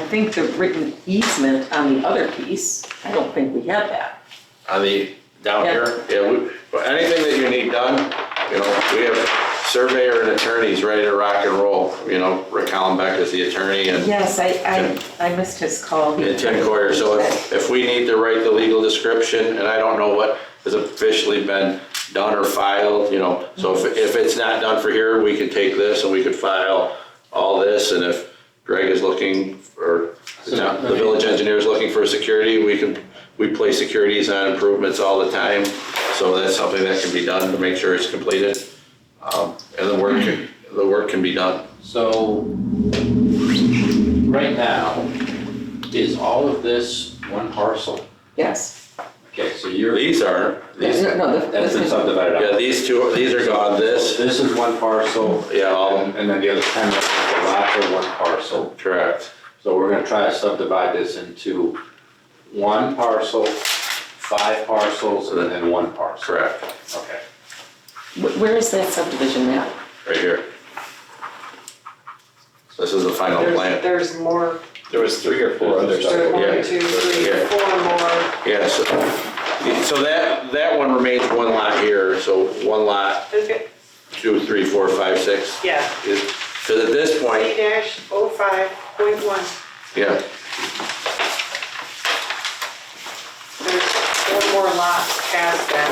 [SPEAKER 6] think the written easement on the other piece, I don't think we have that.
[SPEAKER 4] on the, down here, anything that you need done, we have surveyor and attorneys ready to rock and roll. Rick Hollenbeck is the attorney and
[SPEAKER 6] Yes, I missed his call.
[SPEAKER 4] and Tim Coyer. So if we need to write the legal description, and I don't know what has officially been done or filed, so if it's not done for here, we could take this and we could file all this. And if Greg is looking, or the village engineer is looking for security, we place securities on improvements all the time. So that's something that can be done to make sure it's completed. And the work can be done.
[SPEAKER 5] So, right now, is all of this one parcel?
[SPEAKER 6] Yes.
[SPEAKER 5] Okay, so you're.
[SPEAKER 4] These are,
[SPEAKER 6] No,
[SPEAKER 5] That's been subdivided out.
[SPEAKER 4] yeah, these are gone,
[SPEAKER 5] This is one parcel.
[SPEAKER 4] Yeah, all-
[SPEAKER 5] And then the other 10 lots are one parcel.
[SPEAKER 4] correct.
[SPEAKER 5] So we're gonna try to subdivide this into one parcel, 5 parcels, and then one parcel.
[SPEAKER 4] Correct,
[SPEAKER 5] Okay.
[SPEAKER 6] Where is that subdivision map?
[SPEAKER 4] right here. This is the final plan.
[SPEAKER 1] There's more,
[SPEAKER 7] There was 3 or 4 others.
[SPEAKER 1] there's
[SPEAKER 4] Yeah.
[SPEAKER 1] 1, 2, 3,
[SPEAKER 4] Yeah.
[SPEAKER 1] 4 more.
[SPEAKER 4] Yeah, so that one remains one lot here, so one lot,
[SPEAKER 1] Okay,
[SPEAKER 4] 2, 3, 4, 5, 6.
[SPEAKER 1] yeah.
[SPEAKER 4] Because at this point,
[SPEAKER 1] C-05.1.
[SPEAKER 4] yeah,
[SPEAKER 1] There's 4 more lots past that.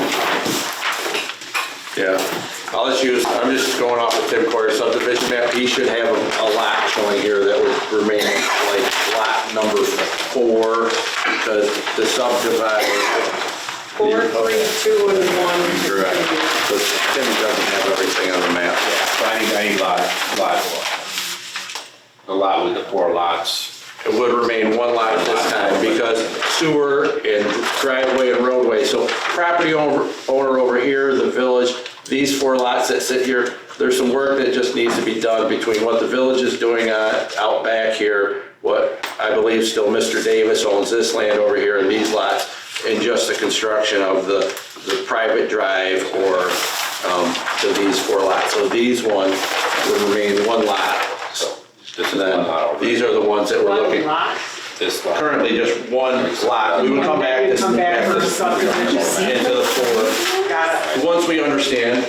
[SPEAKER 4] Yeah, I'm just going off of Tim Coyer's subdivision map. He should have a lot showing here that would remain like lot number 4, because the subdivided.
[SPEAKER 1] 4, 3, 2, and 1.
[SPEAKER 4] Correct. So Tim doesn't have everything on the map.
[SPEAKER 5] So I need a lot with the 4 lots.
[SPEAKER 4] It would remain 1 lot at this time because sewer and driveway and roadway. So property owner over here, the village, these 4 lots that sit here, there's some work that just needs to be done between what the village is doing out back here, what I believe still Mr. Davis owns this land over here and these lots, and just the construction of the private drive or to these 4 lots. So these ones would remain 1 lot. So
[SPEAKER 5] This is
[SPEAKER 4] then
[SPEAKER 5] one lot over.
[SPEAKER 4] these are the ones that we're looking.
[SPEAKER 5] This lot.
[SPEAKER 4] Currently just 1 lot. We would come back this
[SPEAKER 1] Come back for subdivision.
[SPEAKER 4] into the 4.
[SPEAKER 1] Got it.
[SPEAKER 4] Once we understand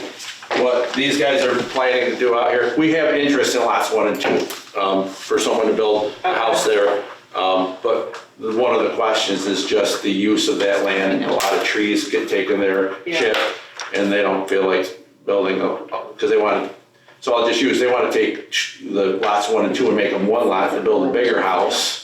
[SPEAKER 4] what these guys are planning to do out here, we have interest in lots 1 and 2 for someone to build a house there. But one of the questions is just the use of that land. A lot of trees get taken there, chipped, and they don't feel like building, because they want to, so I'll just use, they want to take the lots 1 and 2 and make them 1 lot to build a bigger house.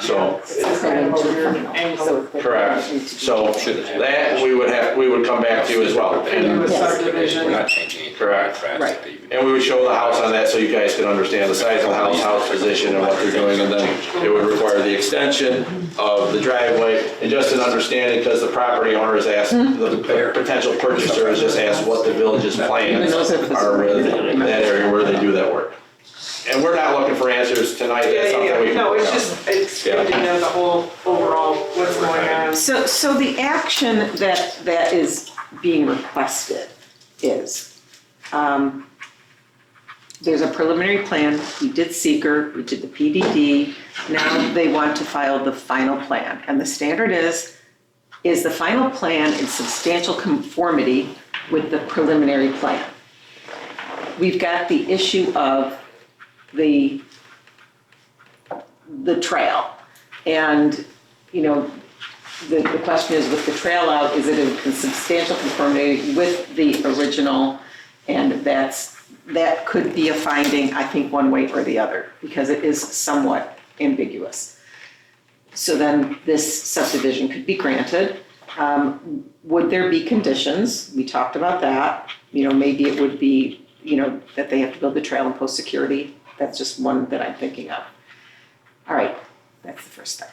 [SPEAKER 4] So,
[SPEAKER 1] It's kind of a weird angle.
[SPEAKER 4] correct. So that we would come back to you as well.
[SPEAKER 1] And do a
[SPEAKER 5] We're
[SPEAKER 1] subdivision.
[SPEAKER 5] not changing anything.
[SPEAKER 4] Correct.
[SPEAKER 5] Drastically.
[SPEAKER 4] And we would show the house on that so you guys can understand the size of the house position and what they're doing. And then it would require the extension of the driveway and just an understanding, because the property owner has asked, the potential purchaser has just asked what the village's plans are with that area where they do that work. And we're not looking for answers tonight. That's something we can
[SPEAKER 1] No,
[SPEAKER 4] work
[SPEAKER 1] it's
[SPEAKER 4] out.
[SPEAKER 1] just, it's good to know the whole overall what's going on.
[SPEAKER 6] So the action that is being requested is, there's a preliminary plan, we did seeker, we did the PDD, now they want to file the final plan. And the standard is the final plan in substantial conformity with the preliminary plan? We've got the issue of the trail. And, you know, the question is, with the trail out, is it in substantial conformity with the original? And that could be a finding, I think, one way or the other, because it is somewhat ambiguous. So then this subdivision could be granted. Would there be conditions? We talked about that. You know, maybe it would be, you know, that they have to build the trail and post security. That's just one that I'm thinking of. All right, that's the first step.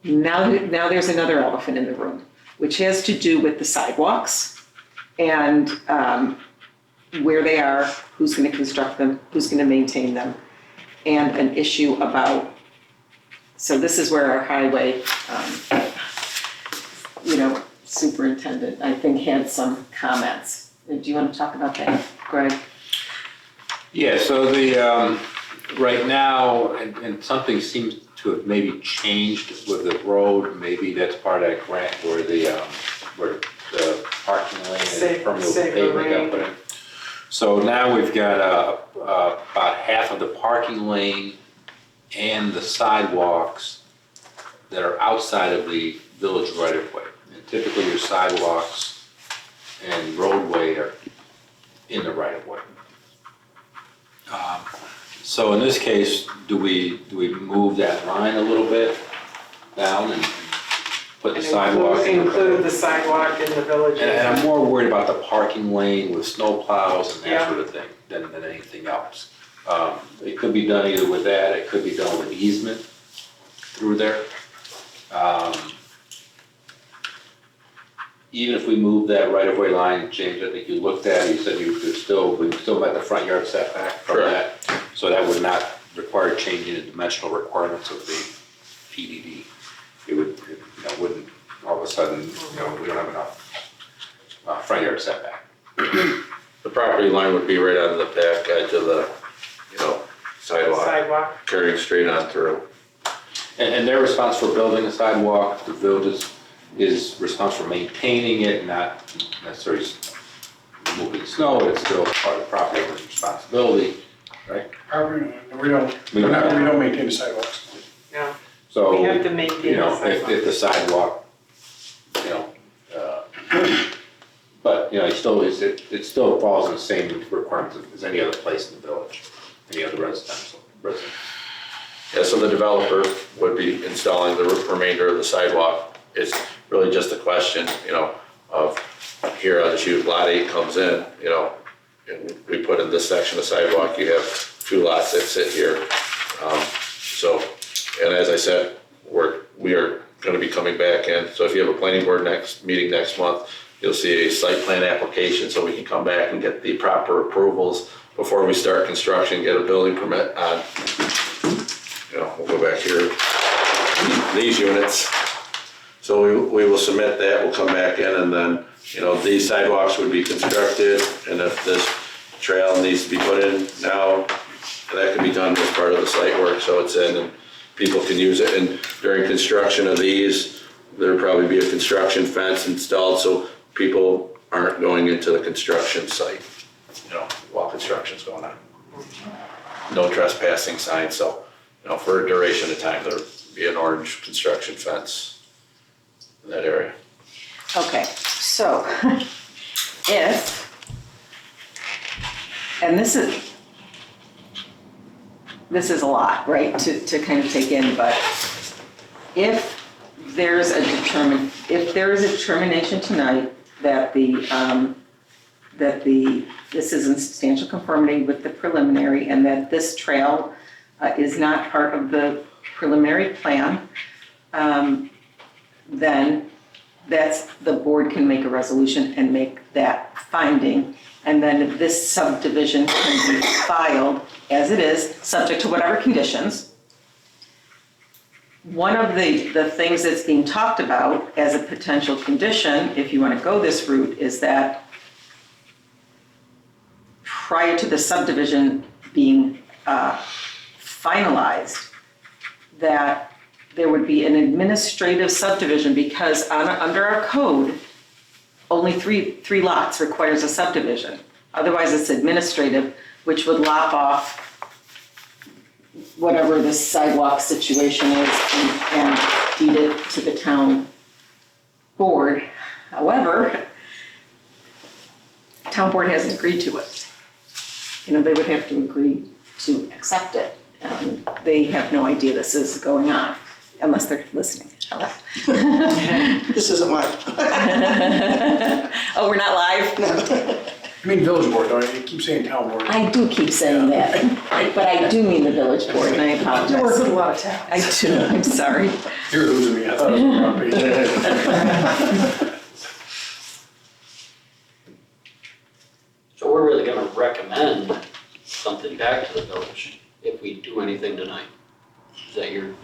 [SPEAKER 6] Now there's another elephant in the room, which has to do with the sidewalks and where they are, who's going to construct them, who's going to maintain them, and an issue about, so this is where our highway, superintendent, I think, had some comments. Do you want to talk about that, Greg?
[SPEAKER 5] Yeah, so right now, and something seems to have maybe changed with the road, maybe that's part of that grant where the parking lane and permeable pavement got put in. So now we've got about half of the parking lane and the sidewalks that are outside of the village right of way. And typically your sidewalks and roadway are in the right of way. So in this case, do we move that line a little bit down and put the sidewalk?
[SPEAKER 1] Include the sidewalk in the village.
[SPEAKER 5] And I'm more worried about the parking lane with snow plows and that sort of thing than anything else. It could be done either with that, it could be done with easement through there. Even if we move that right-of-way line, James, I think you looked at, you said we still met the front yard setback from that. So that would not require changing the dimensional requirements of the PDD. It would, wouldn't all of a sudden, we don't have enough front yard setback.
[SPEAKER 4] The property line would be right on the back edge of the, sidewalk, carrying straight on through.
[SPEAKER 5] And they're responsible for building the sidewalk, the village is responsible for maintaining it, not necessarily moving snow, it's still part of the property owner's responsibility, right?
[SPEAKER 11] We don't maintain the sidewalks.
[SPEAKER 1] Yeah,
[SPEAKER 5] So,
[SPEAKER 1] we have to maintain the
[SPEAKER 5] if
[SPEAKER 1] sidewalk.
[SPEAKER 5] the sidewalk, But, you know, it still falls in the same requirements as any other place in the village, any other residence.
[SPEAKER 4] Yeah, so the developer would be installing the remainder of the sidewalk. It's really just a question, you know, of here as you, lot 8 comes in, you know, and we put in this section of sidewalk, you have 2 lots that sit here. So, and as I said, we are gonna be coming back in. So if you have a planning board meeting next month, you'll see a site plan application so we can come back and get the proper approvals before we start construction, get a building permit on, you know, we'll go back here, these units. So we will submit that, we'll come back in, and then, you know, these sidewalks would be constructed, and if this trail needs to be put in now, that can be done as part of the site work, so it's in and people can use it. And during construction of these, there'll probably be a construction fence installed so people aren't going into the construction site, you know, while construction's going on. No trespassing signs, so, you know, for a duration of time, there'll be an orange construction fence in that area.
[SPEAKER 6] Okay, so if, and this is a lot, right, to kind of take in, but if there is a determination tonight that this is in substantial conformity with the preliminary and that this trail is not part of the preliminary plan, then the board can make a resolution and make that finding. And then this subdivision can be filed as it is, subject to whatever conditions. One of the things that's being talked about as a potential condition, if you want to go this route, is that prior to the subdivision being finalized, that there would be an administrative subdivision, because under our code, only three lots requires a subdivision. Otherwise, it's administrative, which would lop off whatever the sidewalk situation is and feed it to the town board. However, town board hasn't agreed to it. You know, they would have to agree to accept it. They have no idea this is going on, unless they're listening.
[SPEAKER 2] This isn't live.
[SPEAKER 6] Oh, we're not live?
[SPEAKER 2] No.
[SPEAKER 11] You mean village board, don't you? You keep saying town board.
[SPEAKER 6] I do keep saying that, but I do mean the village board, and I apologize.
[SPEAKER 2] You work with a lot of towns.
[SPEAKER 6] I do, I'm sorry.
[SPEAKER 11] You're losing me. I thought it was on the wrong page.
[SPEAKER 3] So we're really gonna recommend something back to the village if we do anything tonight. Am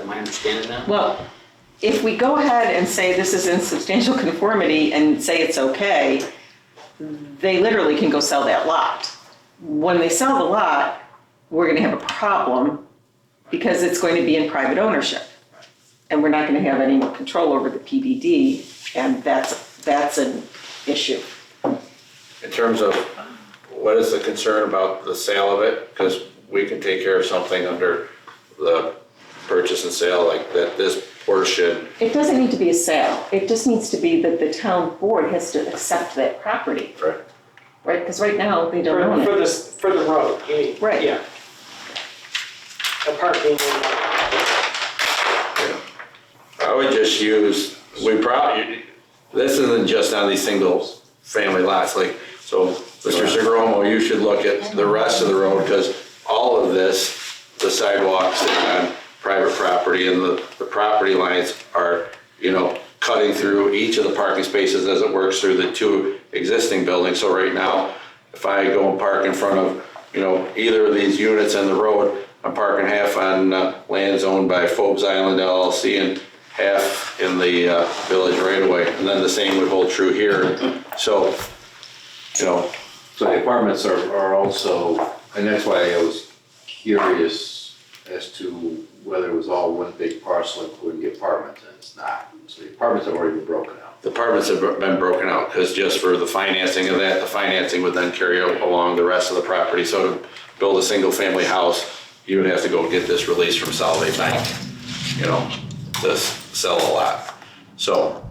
[SPEAKER 3] I understanding that?
[SPEAKER 6] Well, if we go ahead and say this is in substantial conformity and say it's okay, they literally can go sell that lot. When they sell the lot, we're gonna have a problem because it's going to be in private ownership. And we're not gonna have any more control over the PBD, and that's an issue.
[SPEAKER 4] In terms of what is the concern about the sale of it, because we can take care of something under the purchase and sale, like that this portion.
[SPEAKER 6] It doesn't need to be a sale. It just needs to be that the town board has to accept that property.
[SPEAKER 4] Right.
[SPEAKER 6] Right, because right now, they don't own it.
[SPEAKER 12] For the road, you mean?
[SPEAKER 6] Right.
[SPEAKER 12] Yeah. A parking.
[SPEAKER 4] I would just use, this isn't just on these single family lots, like, so Mr. Segromo, you should look at the rest of the road, because all of this, the sidewalks are on private property, and the property lines are, you know, cutting through each of the parking spaces as it works through the 2 existing buildings. So right now, if I go and park in front of, you know, either of these units in the road, I'm parking half on lands owned by Phobes Island LLC and half in the village right away. And then the same would hold true here. So, you know.
[SPEAKER 5] So the apartments are also, and that's why I was curious as to whether it was all one big parcel including the apartments, and it's not. So the apartments have already been broken out.
[SPEAKER 4] The apartments have been broken out, because just for the financing of that, the financing would then carry along the rest of the property. So to build a single family house, you would have to go get this release from Solvay Bank, you know, to sell a lot. So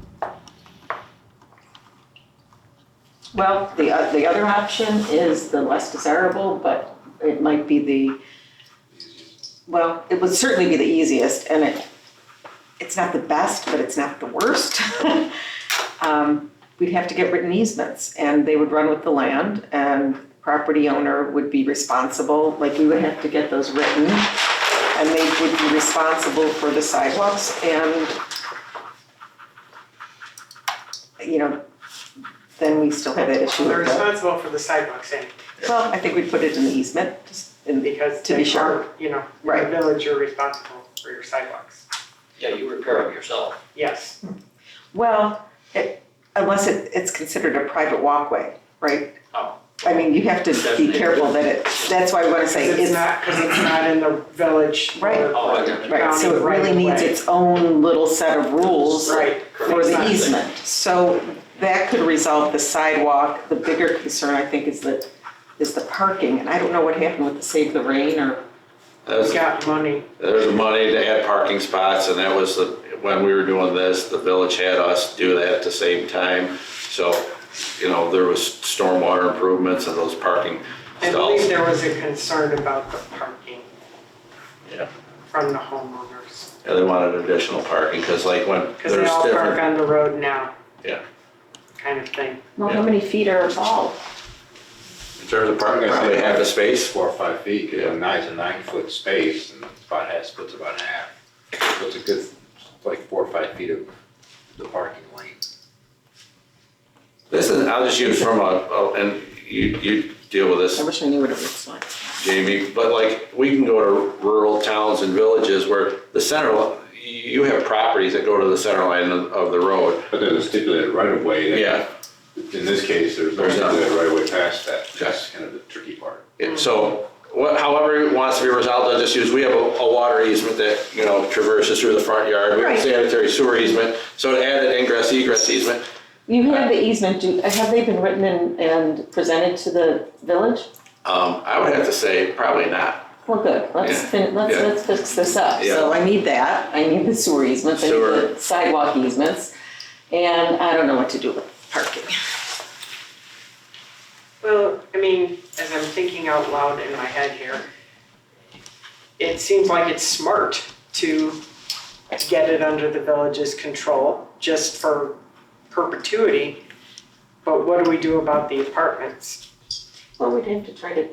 [SPEAKER 6] Well, the other option is the less desirable, but it might be well, it would certainly be the easiest, and it's not the best, but it's not the worst. We'd have to get written easements, and they would run with the land, and the property owner would be responsible, like we would have to get those written, and they would be responsible for the sidewalks, and, then we still have that issue.
[SPEAKER 12] They're
[SPEAKER 6] of the-
[SPEAKER 12] responsible for the sidewalks, and
[SPEAKER 6] Well, I think we'd put it in the easement,
[SPEAKER 12] because
[SPEAKER 6] to be
[SPEAKER 12] they
[SPEAKER 6] sure.
[SPEAKER 12] are, in
[SPEAKER 6] Right.
[SPEAKER 12] the village, you're responsible for your sidewalks.
[SPEAKER 3] Yeah, you repair them yourself.
[SPEAKER 12] Yes.
[SPEAKER 6] Well, unless it's considered a private walkway, right?
[SPEAKER 3] Oh.
[SPEAKER 6] I mean, you have to be
[SPEAKER 3] Designated.
[SPEAKER 6] careful that that's why I want to say
[SPEAKER 12] Because it's not in the village.
[SPEAKER 6] Right.
[SPEAKER 12] or
[SPEAKER 3] Oh, I got you.
[SPEAKER 6] Right, so it
[SPEAKER 12] county
[SPEAKER 6] really needs
[SPEAKER 12] right-of-way.
[SPEAKER 6] its own little set of rules
[SPEAKER 12] Right.
[SPEAKER 6] for the
[SPEAKER 12] Exactly.
[SPEAKER 6] easement. So that could resolve the sidewalk. The bigger concern, I think, is the parking. And I don't know what happened with the Save the Rain or,
[SPEAKER 12] We got money.
[SPEAKER 4] There was money to add parking spots, and that was when we were doing this, the village had us do that at the same time. So, there was stormwater improvements and those parking
[SPEAKER 12] I
[SPEAKER 4] stalls.
[SPEAKER 12] believe there was a concern about the parking
[SPEAKER 4] Yeah.
[SPEAKER 12] from the homeowners.
[SPEAKER 4] Yeah, they wanted additional parking, because like when
[SPEAKER 12] Because they
[SPEAKER 4] there's
[SPEAKER 12] all park
[SPEAKER 4] different,
[SPEAKER 12] on the road now.
[SPEAKER 4] Yeah.
[SPEAKER 12] Kind of thing.
[SPEAKER 10] Well, how many feet are involved?
[SPEAKER 4] in terms of parking, probably half the space.
[SPEAKER 5] 4 or 5 feet,
[SPEAKER 4] Yeah.
[SPEAKER 5] it's a 9-foot space, and about half splits about half. So it's a good, like 4 or 5 feet of the parking lane.
[SPEAKER 4] This is, I'll just use from and you deal with this,
[SPEAKER 6] I wish I knew what it looks like.
[SPEAKER 4] Jamie, but like, we can go to rural towns and villages where the center, you have properties that go to the center line of the road.
[SPEAKER 5] But there's a stipulated right of way. that-
[SPEAKER 4] Yeah.
[SPEAKER 5] In this case, there's no
[SPEAKER 4] There's not.
[SPEAKER 5] stipulated right of way past that. That's kind of the tricky part.
[SPEAKER 4] Yeah, so, however it wants to be resolved, I'll just use, we have a water easement that, traverses through the front yard. We have a
[SPEAKER 6] Right.
[SPEAKER 4] sanitary sewer easement, so to add an ingress egress easement,
[SPEAKER 10] You have the easement, have they been written and presented to the village?
[SPEAKER 4] I would have to say probably not.
[SPEAKER 10] Well, good,
[SPEAKER 4] Yeah.
[SPEAKER 10] let's fix this up.
[SPEAKER 4] Yeah.
[SPEAKER 6] So I need that. I need the sewer easements. I need
[SPEAKER 4] Sewer.
[SPEAKER 6] the sidewalk easements. And I don't know what to do with parking.
[SPEAKER 12] Well, I mean, as I'm thinking out loud in my head here, it seems like it's smart to get it under the village's control just for perpetuity. But what do we do about the apartments?
[SPEAKER 10] Well, we'd have to try to,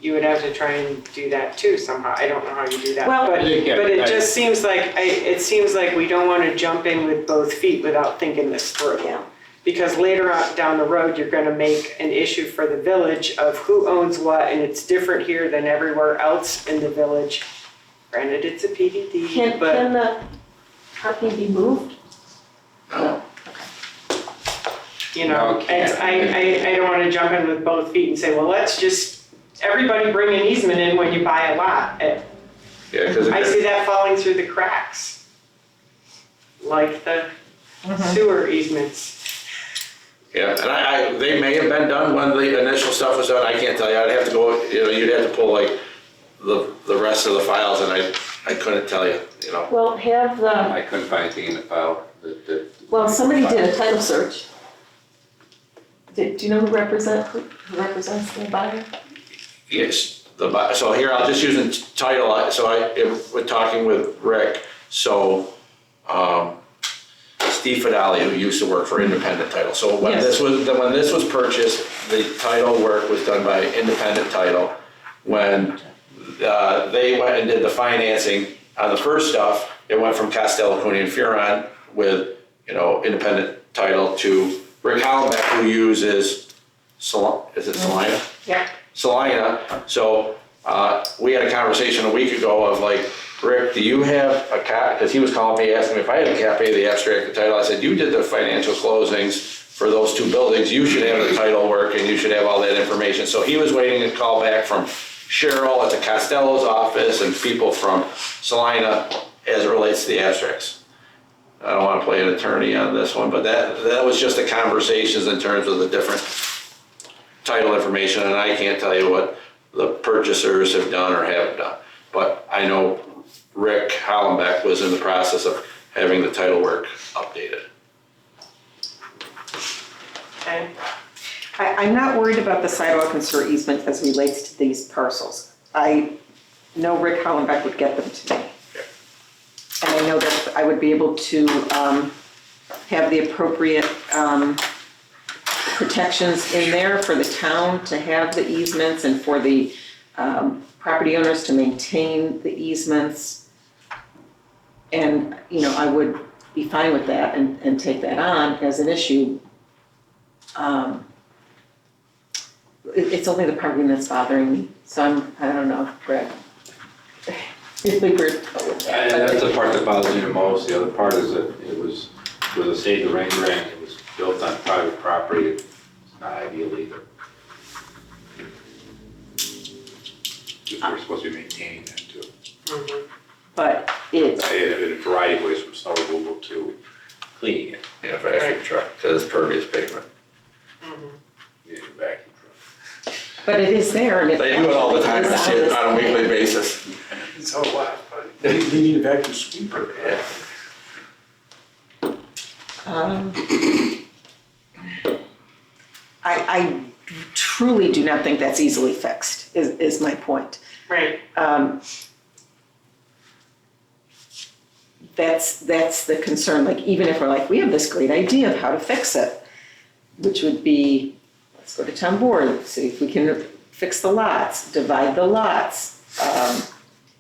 [SPEAKER 12] You would have to try and do that too somehow. I don't know how you do that.
[SPEAKER 6] Well,
[SPEAKER 12] But
[SPEAKER 5] Yeah,
[SPEAKER 12] but it
[SPEAKER 5] I-
[SPEAKER 12] just seems like, it seems like we don't want to jump in with both feet without thinking this through.
[SPEAKER 6] Yeah.
[SPEAKER 12] Because later on down the road, you're gonna make an issue for the village of who owns what, and it's different here than everywhere else in the village. Granted, it's a PDD,
[SPEAKER 10] can
[SPEAKER 12] but
[SPEAKER 10] the parking be moved?
[SPEAKER 4] No.
[SPEAKER 5] No, it can't.
[SPEAKER 12] I don't wanna jump in with both feet and say, well, let's just, everybody bring an easement in when you buy a lot.
[SPEAKER 4] Yeah, because
[SPEAKER 12] I see that falling through the cracks. Like the sewer easements.
[SPEAKER 4] yeah, and they may have been done when the initial stuff was done, I can't tell you, I'd have to go, you'd have to pull like the rest of the files, and I couldn't tell you,
[SPEAKER 10] Well, have the,
[SPEAKER 5] I couldn't find anything in the file that.
[SPEAKER 10] well, somebody did a title search. Do you know who represents the buyer?
[SPEAKER 4] Yes, so here, I'll just use the title, we're talking with Rick, so, Steve Fidali, who used to work for Independent Title. So when
[SPEAKER 10] Yes.
[SPEAKER 4] this was purchased, the title work was done by Independent Title. When they went and did the financing on the first stuff, it went from Castello, Cooney and Furon with, Independent Title to Rick Hollenbeck, who uses, is it Salina?
[SPEAKER 10] Yeah.
[SPEAKER 4] Salina. So we had a conversation a week ago of like, Rick, do you have a copy? Because he was calling me asking me if I had a copy of the abstract of title. I said, you did the financial closings for those two buildings. You should have the title work and you should have all that information. So he was waiting to call back from Cheryl at the Costello's office and people from Salina as it relates to the abstracts. I don't want to play an attorney on this one, but that was just the conversations in terms of the different title information, and I can't tell you what the purchasers have done or haven't done. But I know Rick Hollenbeck was in the process of having the title work updated.
[SPEAKER 12] Okay,
[SPEAKER 6] I'm not worried about the sidewalk and sewer easement as relates to these parcels. I know Rick Hollenbeck would get them to me. And I know that I would be able to have the appropriate protections in there for the town to have the easements and for the property owners to maintain the easements. And, you know, I would be fine with that and take that on as an issue. It's only the parking that's bothering me, so I don't know, Greg. Really weird with that.
[SPEAKER 5] And that's the part that bothers me the most. The other part is that it was a state of rain grant, it was built on private property. It's not ideal either. We're supposed to be maintaining that too.
[SPEAKER 6] But it's,
[SPEAKER 5] In a variety of ways, from snow removal to cleaning it.
[SPEAKER 4] Yeah, for actually truck, because it's pervious pavement.
[SPEAKER 5] Yeah, vacuum truck.
[SPEAKER 6] but it is there and it.
[SPEAKER 4] They do it all the time,
[SPEAKER 6] actually
[SPEAKER 4] and
[SPEAKER 6] is
[SPEAKER 4] shit,
[SPEAKER 6] this
[SPEAKER 4] on a weekly
[SPEAKER 6] thing.
[SPEAKER 4] basis.
[SPEAKER 11] So what? They need a vacuum sweeper.
[SPEAKER 4] Yeah.
[SPEAKER 6] I truly do not think that's easily fixed, is my point.
[SPEAKER 12] Right.
[SPEAKER 6] That's the concern, like even if we're like, we have this great idea of how to fix it, which would be, let's go to town board, see if we can fix the lots, divide the lots,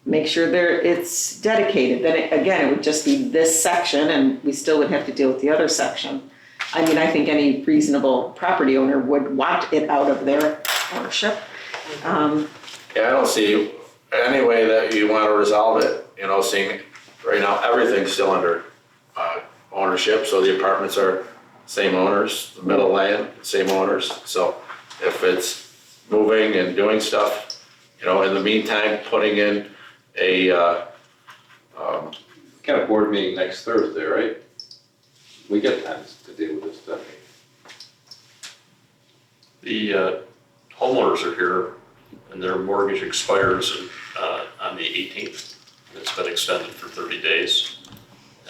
[SPEAKER 6] make sure it's dedicated, then again, it would just be this section and we still would have to deal with the other section. I mean, I think any reasonable property owner would want it out of their ownership.
[SPEAKER 4] Yeah, I don't see any way that you want to resolve it, you know, seeing right now, everything's still under ownership, so the apartments are same owners, the middle land, same owners. So if it's moving and doing stuff, you know, in the meantime, putting in a,
[SPEAKER 5] Got a board meeting next Thursday, right? We got time to deal with this stuff.
[SPEAKER 13] The homeowners are here and their mortgage expires on the 18th. It's been extended for 30 days.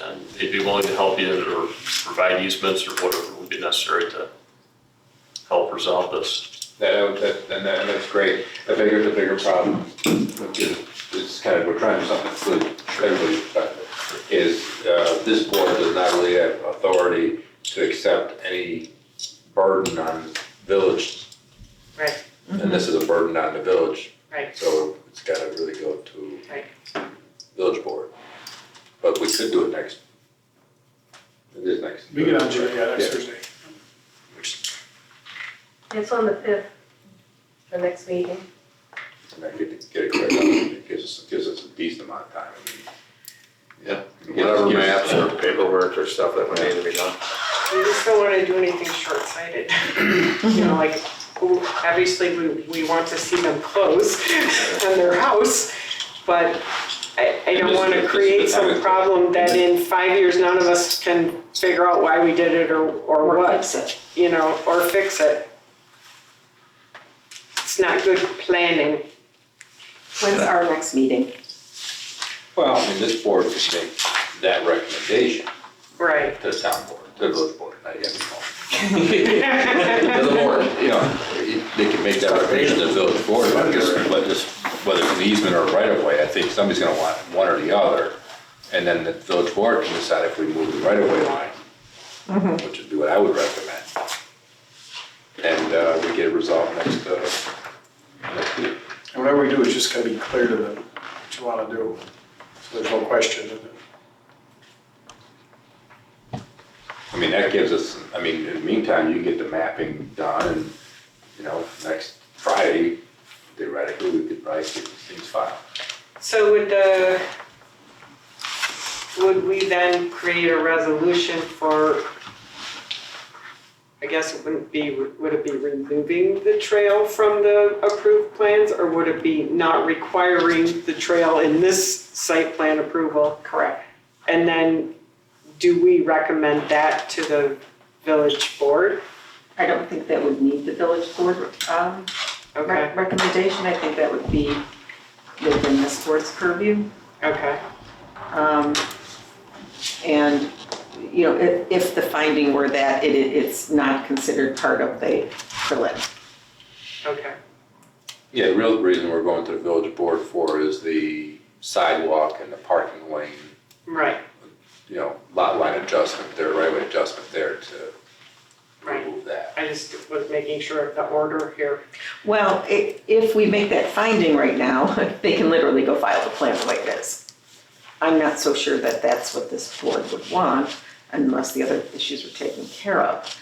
[SPEAKER 13] And they'd be willing to help you or provide easements or whatever would be necessary to help resolve this.
[SPEAKER 5] And that's great. The bigger problem, it's kind of, we're trying to do something that's really, everybody's perspective, is this board does not really have authority to accept any burden on village.
[SPEAKER 12] Right.
[SPEAKER 5] And this is a burden on the village.
[SPEAKER 12] Right.
[SPEAKER 5] So it's gotta really go to
[SPEAKER 12] Right.
[SPEAKER 5] village board. But we could do it next. It is next.
[SPEAKER 11] We get on Jimmy, next
[SPEAKER 5] Yeah.
[SPEAKER 11] Thursday.
[SPEAKER 10] It's on the 5th, the next meeting.
[SPEAKER 5] And I get it correct, it gives us a decent amount of time.
[SPEAKER 4] yeah,
[SPEAKER 5] I mean,
[SPEAKER 4] whatever
[SPEAKER 5] gives us-
[SPEAKER 4] maps or paperwork or stuff that would need to be done.
[SPEAKER 12] We just don't wanna do anything short-sighted. You know, like, obviously, we want to see them close on their house, but I don't wanna create some problem that in 5 years, none of us can figure out why we did it or what.
[SPEAKER 6] Fix it.
[SPEAKER 12] You know, or fix it. It's not good planning.
[SPEAKER 6] When's our next meeting?
[SPEAKER 5] Well, I mean, this board could make that recommendation
[SPEAKER 12] Right.
[SPEAKER 5] to the town board, to the village board, not yet.
[SPEAKER 4] To the board.
[SPEAKER 5] You know, they can make that recommendation to the village board, but just, whether it's an easement or a right of way, I think somebody's gonna want one or the other. And then the village board can decide if we move the right of way line, which would be what I would recommend. And we get it resolved next week.
[SPEAKER 11] And whatever we do, it's just gotta be clear to them what you wanna do, so there's no question.
[SPEAKER 5] I mean, that gives us, I mean, in the meantime, you get the mapping done and, you know, next Friday, theoretically, we could probably get these things filed.
[SPEAKER 12] So would we then create a resolution for, I guess it would it be removing the trail from the approved plans, or would it be not requiring the trail in this site plan approval?
[SPEAKER 6] Correct.
[SPEAKER 12] And then do we recommend that to the village board?
[SPEAKER 6] I don't think that would need the village board
[SPEAKER 12] Okay,
[SPEAKER 6] recommendation. I think that would be within this board's purview.
[SPEAKER 12] okay,
[SPEAKER 6] And, you know, if the finding were that it's not considered part of the prelim.
[SPEAKER 12] Okay,
[SPEAKER 5] Yeah, the real reason we're going to the village board for is the sidewalk and the parking lane,
[SPEAKER 12] right,
[SPEAKER 5] you know, lot line adjustment there, right way adjustment there to
[SPEAKER 12] right.
[SPEAKER 5] remove that.
[SPEAKER 12] I just was making sure of the order here.
[SPEAKER 6] Well, if we make that finding right now, they can literally go file the plan the way it is. I'm not so sure that that's what this board would want unless the other issues were taken care of.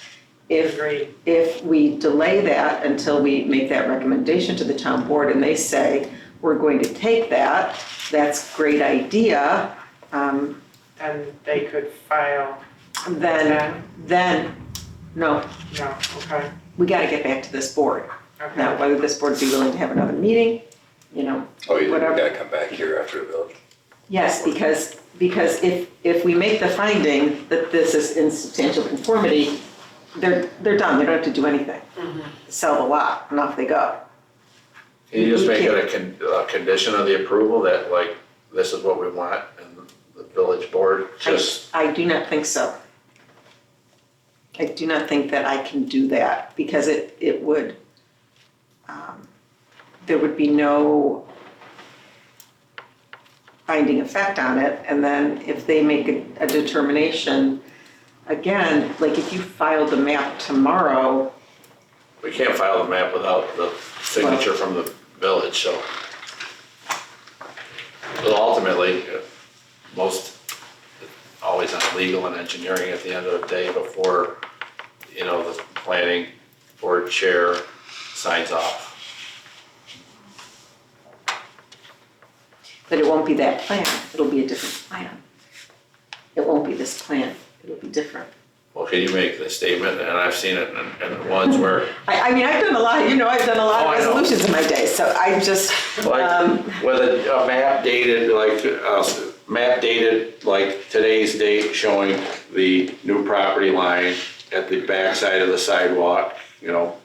[SPEAKER 12] Agreed.
[SPEAKER 6] If we delay that until we make that recommendation to the town board and they say, we're going to take that, that's a great idea,
[SPEAKER 12] And they could file,
[SPEAKER 6] then, no,
[SPEAKER 12] no, okay,
[SPEAKER 6] we gotta get back to this board. Now,
[SPEAKER 12] okay.
[SPEAKER 6] whether this board would be willing to have another meeting, you know,
[SPEAKER 5] Oh, you
[SPEAKER 6] whatever.
[SPEAKER 5] gotta come back here after the village.
[SPEAKER 6] Yes, because if we make the finding that this is in substantial conformity, they're done, they don't have to do anything. Sell the lot, and off they go.
[SPEAKER 4] Can you just make it a condition of the approval that like, this is what we want and the village board just,
[SPEAKER 6] I do not think so. I do not think that I can do that, because it would, there would be no binding effect on it, and then if they make a determination, again, like if you filed the map tomorrow,
[SPEAKER 4] we can't file the map without the signature from the village, so. But ultimately, most, always on legal and engineering at the end of the day before, you know, the planning board chair signs off.
[SPEAKER 6] but it won't be that plan, it'll be a different plan. It won't be this plan, it'll be different.
[SPEAKER 4] Well, can you make the statement, and I've seen it in the ones where,
[SPEAKER 6] I mean, I've done a lot, you know, I've done a lot
[SPEAKER 4] Oh,
[SPEAKER 6] of
[SPEAKER 4] I know.
[SPEAKER 6] resolutions in my day, so I just,
[SPEAKER 4] like, with a map dated, like today's date showing the new property line at the back side of the sidewalk, you know.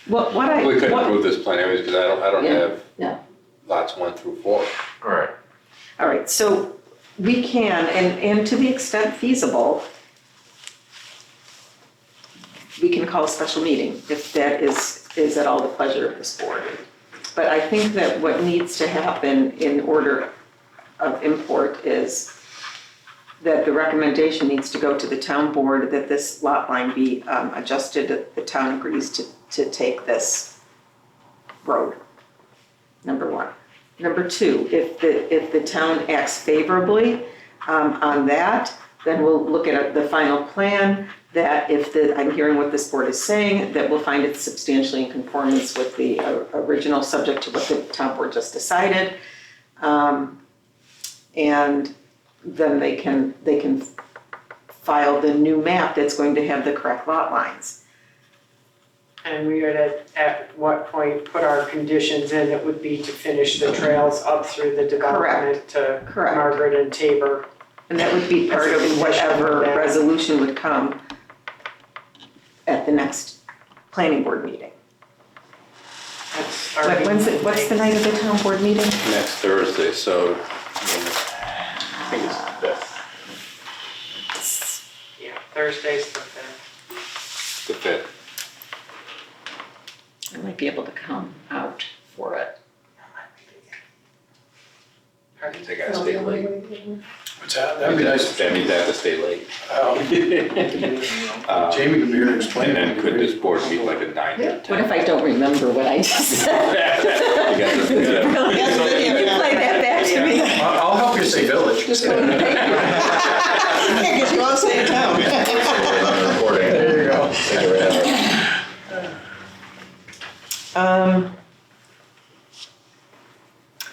[SPEAKER 6] what I.
[SPEAKER 5] We couldn't
[SPEAKER 6] what-
[SPEAKER 5] approve this plan anyways, because I don't
[SPEAKER 10] Yeah,
[SPEAKER 5] have
[SPEAKER 10] yeah.
[SPEAKER 5] lots 1 through 4.
[SPEAKER 4] All right.
[SPEAKER 6] All right, so we can, and to the extent feasible, we can call a special meeting if that is at all the pleasure of this board. But I think that what needs to happen in order of import is that the recommendation needs to go to the town board that this lot line be adjusted, that the town agrees to take this road, number one. Number two, if the town acts favorably on that, then we'll look at the final plan, that I'm hearing what this board is saying, that we'll find it substantially in conformance with the original, subject to what the town board just decided. And then they can file the new map that's going to have the correct lot lines.
[SPEAKER 12] And we would at what point put our conditions in, it would be to finish the trails up through the development to
[SPEAKER 6] Correct.
[SPEAKER 12] Margaret and Tabor.
[SPEAKER 6] And that would be part of whatever resolution would come at the next planning board meeting.
[SPEAKER 12] That's our-
[SPEAKER 6] What's the night of the town board meeting?
[SPEAKER 5] Next Thursday, so
[SPEAKER 7] I think it's fifth.
[SPEAKER 12] Yeah, Thursday's the 5th.
[SPEAKER 5] the 5th.
[SPEAKER 6] I might be able to come out for it.
[SPEAKER 5] They gotta stay late.
[SPEAKER 11] What's that? That'd be nice.
[SPEAKER 5] That means they have to stay late.
[SPEAKER 11] Jamie could be here to explain
[SPEAKER 5] And
[SPEAKER 11] it.
[SPEAKER 5] then could this board meet like at 9 or 10?
[SPEAKER 6] What if I don't remember what I just said?
[SPEAKER 5] You got the- you got the-
[SPEAKER 6] Can you play that back to me?
[SPEAKER 11] I'll help you say village.
[SPEAKER 6] Just go to the paper. Yeah, because you all stay in town.
[SPEAKER 11] There you go.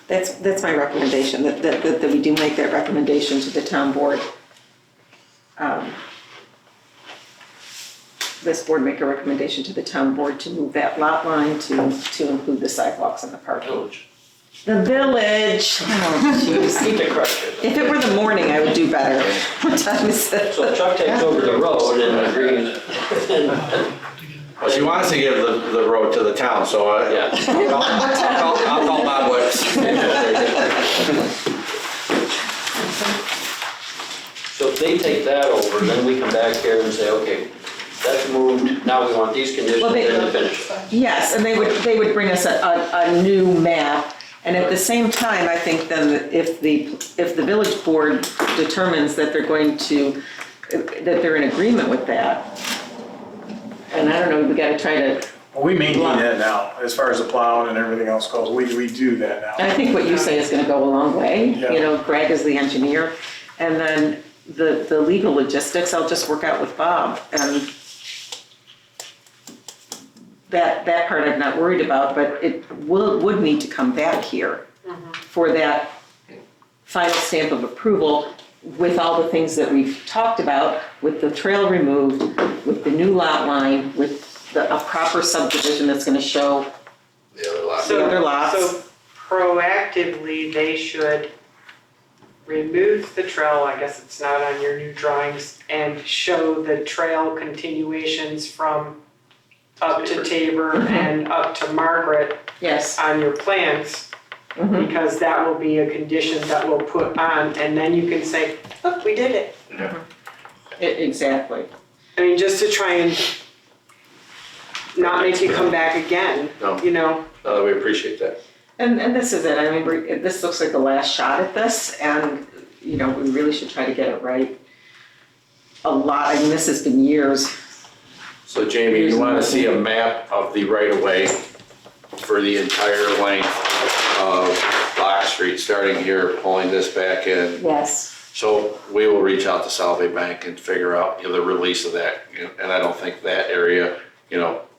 [SPEAKER 6] That's my recommendation, that we do make that recommendation to the town board. This board make a recommendation to the town board to move that lot line to include the sidewalks and the parking.
[SPEAKER 3] Village.
[SPEAKER 6] The village, oh jeez.
[SPEAKER 3] Need to crush it.
[SPEAKER 6] If it were the morning, I would do better. What time is it?
[SPEAKER 3] So Chuck takes over the road and agrees.
[SPEAKER 4] Well, she wants to give the road to the town, so
[SPEAKER 3] Yeah.
[SPEAKER 4] I'll call Bob Wicks.
[SPEAKER 3] So if they take that over, then we come back here and say, okay, that's moved, now we want these conditions,
[SPEAKER 6] Well, they-
[SPEAKER 3] then to finish it.
[SPEAKER 6] Yes, and they would bring us a new map. And at the same time, I think then if the village board determines that they're going to, that they're in agreement with that, and I don't know, we gotta try to,
[SPEAKER 11] Well, we maintain that now, as far as the plowing and everything else goes, we do that now.
[SPEAKER 6] I think what you say is gonna go a long way.
[SPEAKER 11] Yeah.
[SPEAKER 6] You know, Greg is the engineer. And then the legal logistics, I'll just work out with Bob. And that part I'm not worried about, but it would need to come back here for that final stamp of approval with all the things that we've talked about, with the trail removed, with the new lot line, with a proper subdivision that's gonna show
[SPEAKER 4] The other lot.
[SPEAKER 6] the other lots.
[SPEAKER 12] So proactively, they should remove the trail, I guess it's not on your new drawings, and show the trail continuations from up to Tabor and up to Margaret
[SPEAKER 6] Yes.
[SPEAKER 12] on your plans, because that will be a condition that we'll put on, and then you can say, look, we did it.
[SPEAKER 6] Exactly.
[SPEAKER 12] I mean, just to try and not make you come back again,
[SPEAKER 4] No.
[SPEAKER 12] you know?
[SPEAKER 4] We appreciate that.
[SPEAKER 6] And this is it, I mean, this looks like the last shot at this, and, you know, we really should try to get it right. A lot, I mean, this has been years.
[SPEAKER 4] So Jamie, you want to see a map of the right-of-way for the entire length of Lock Street, starting here, pulling this back in.
[SPEAKER 6] Yes.
[SPEAKER 4] So we will reach out to Salve Bank and figure out, the release of that. And I don't think that area,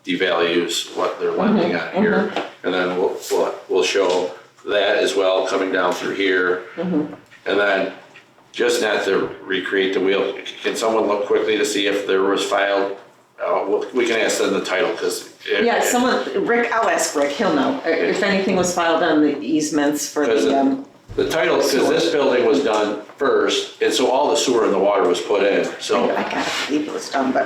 [SPEAKER 4] devalues what they're lending on here. And then we'll show that as well coming down through here. And then, just not to recreate the wheel, can someone look quickly to see if there was filed? We can ask them the title, because.
[SPEAKER 6] Yeah, Rick, I'll ask Rick, he'll know, if anything was filed on the easements for the,
[SPEAKER 4] The title, because this building was done first, and so all the sewer and the water was put in, so.
[SPEAKER 6] I gotta believe it was done, but,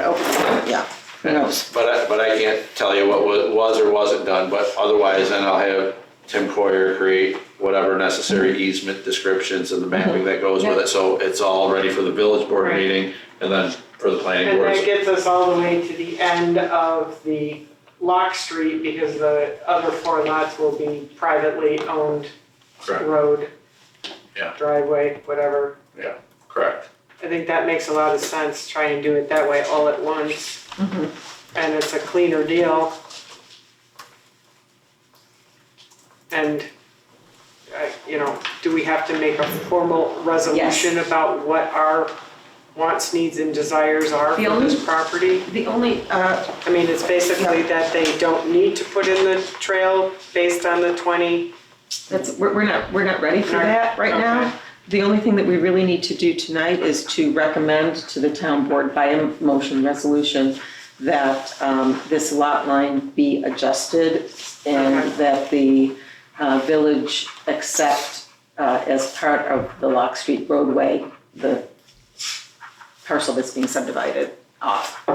[SPEAKER 6] yeah, who knows?
[SPEAKER 4] But I can't tell you what was or wasn't done, but otherwise, then I'll have Tim Coyer create whatever necessary easement descriptions and the mapping that goes with it, so it's all ready for the village board
[SPEAKER 12] Right.
[SPEAKER 4] meeting, and then for the planning
[SPEAKER 12] And
[SPEAKER 4] board.
[SPEAKER 12] that gets us all the way to the end of the Lock Street, because the other 4 lots will be privately owned
[SPEAKER 4] Correct.
[SPEAKER 12] road.
[SPEAKER 4] Yeah.
[SPEAKER 12] Driveway, whatever.
[SPEAKER 4] Yeah, correct.
[SPEAKER 12] I think that makes a lot of sense, try and do it that way all at once. And it's a cleaner deal. And, do we have to make a formal resolution about what our wants, needs, and desires are
[SPEAKER 6] The
[SPEAKER 12] for
[SPEAKER 6] only-
[SPEAKER 12] this property?
[SPEAKER 6] The only,
[SPEAKER 12] I mean, it's basically that they don't need to put in the trail based on the 20.
[SPEAKER 6] we're not ready for that right now.
[SPEAKER 12] Okay.
[SPEAKER 6] The only thing that we really need to do tonight is to recommend to the town board by a motion resolution that this lot line be adjusted and that the village accept as part of the Lock Street roadway, the parcel that's being subdivided off.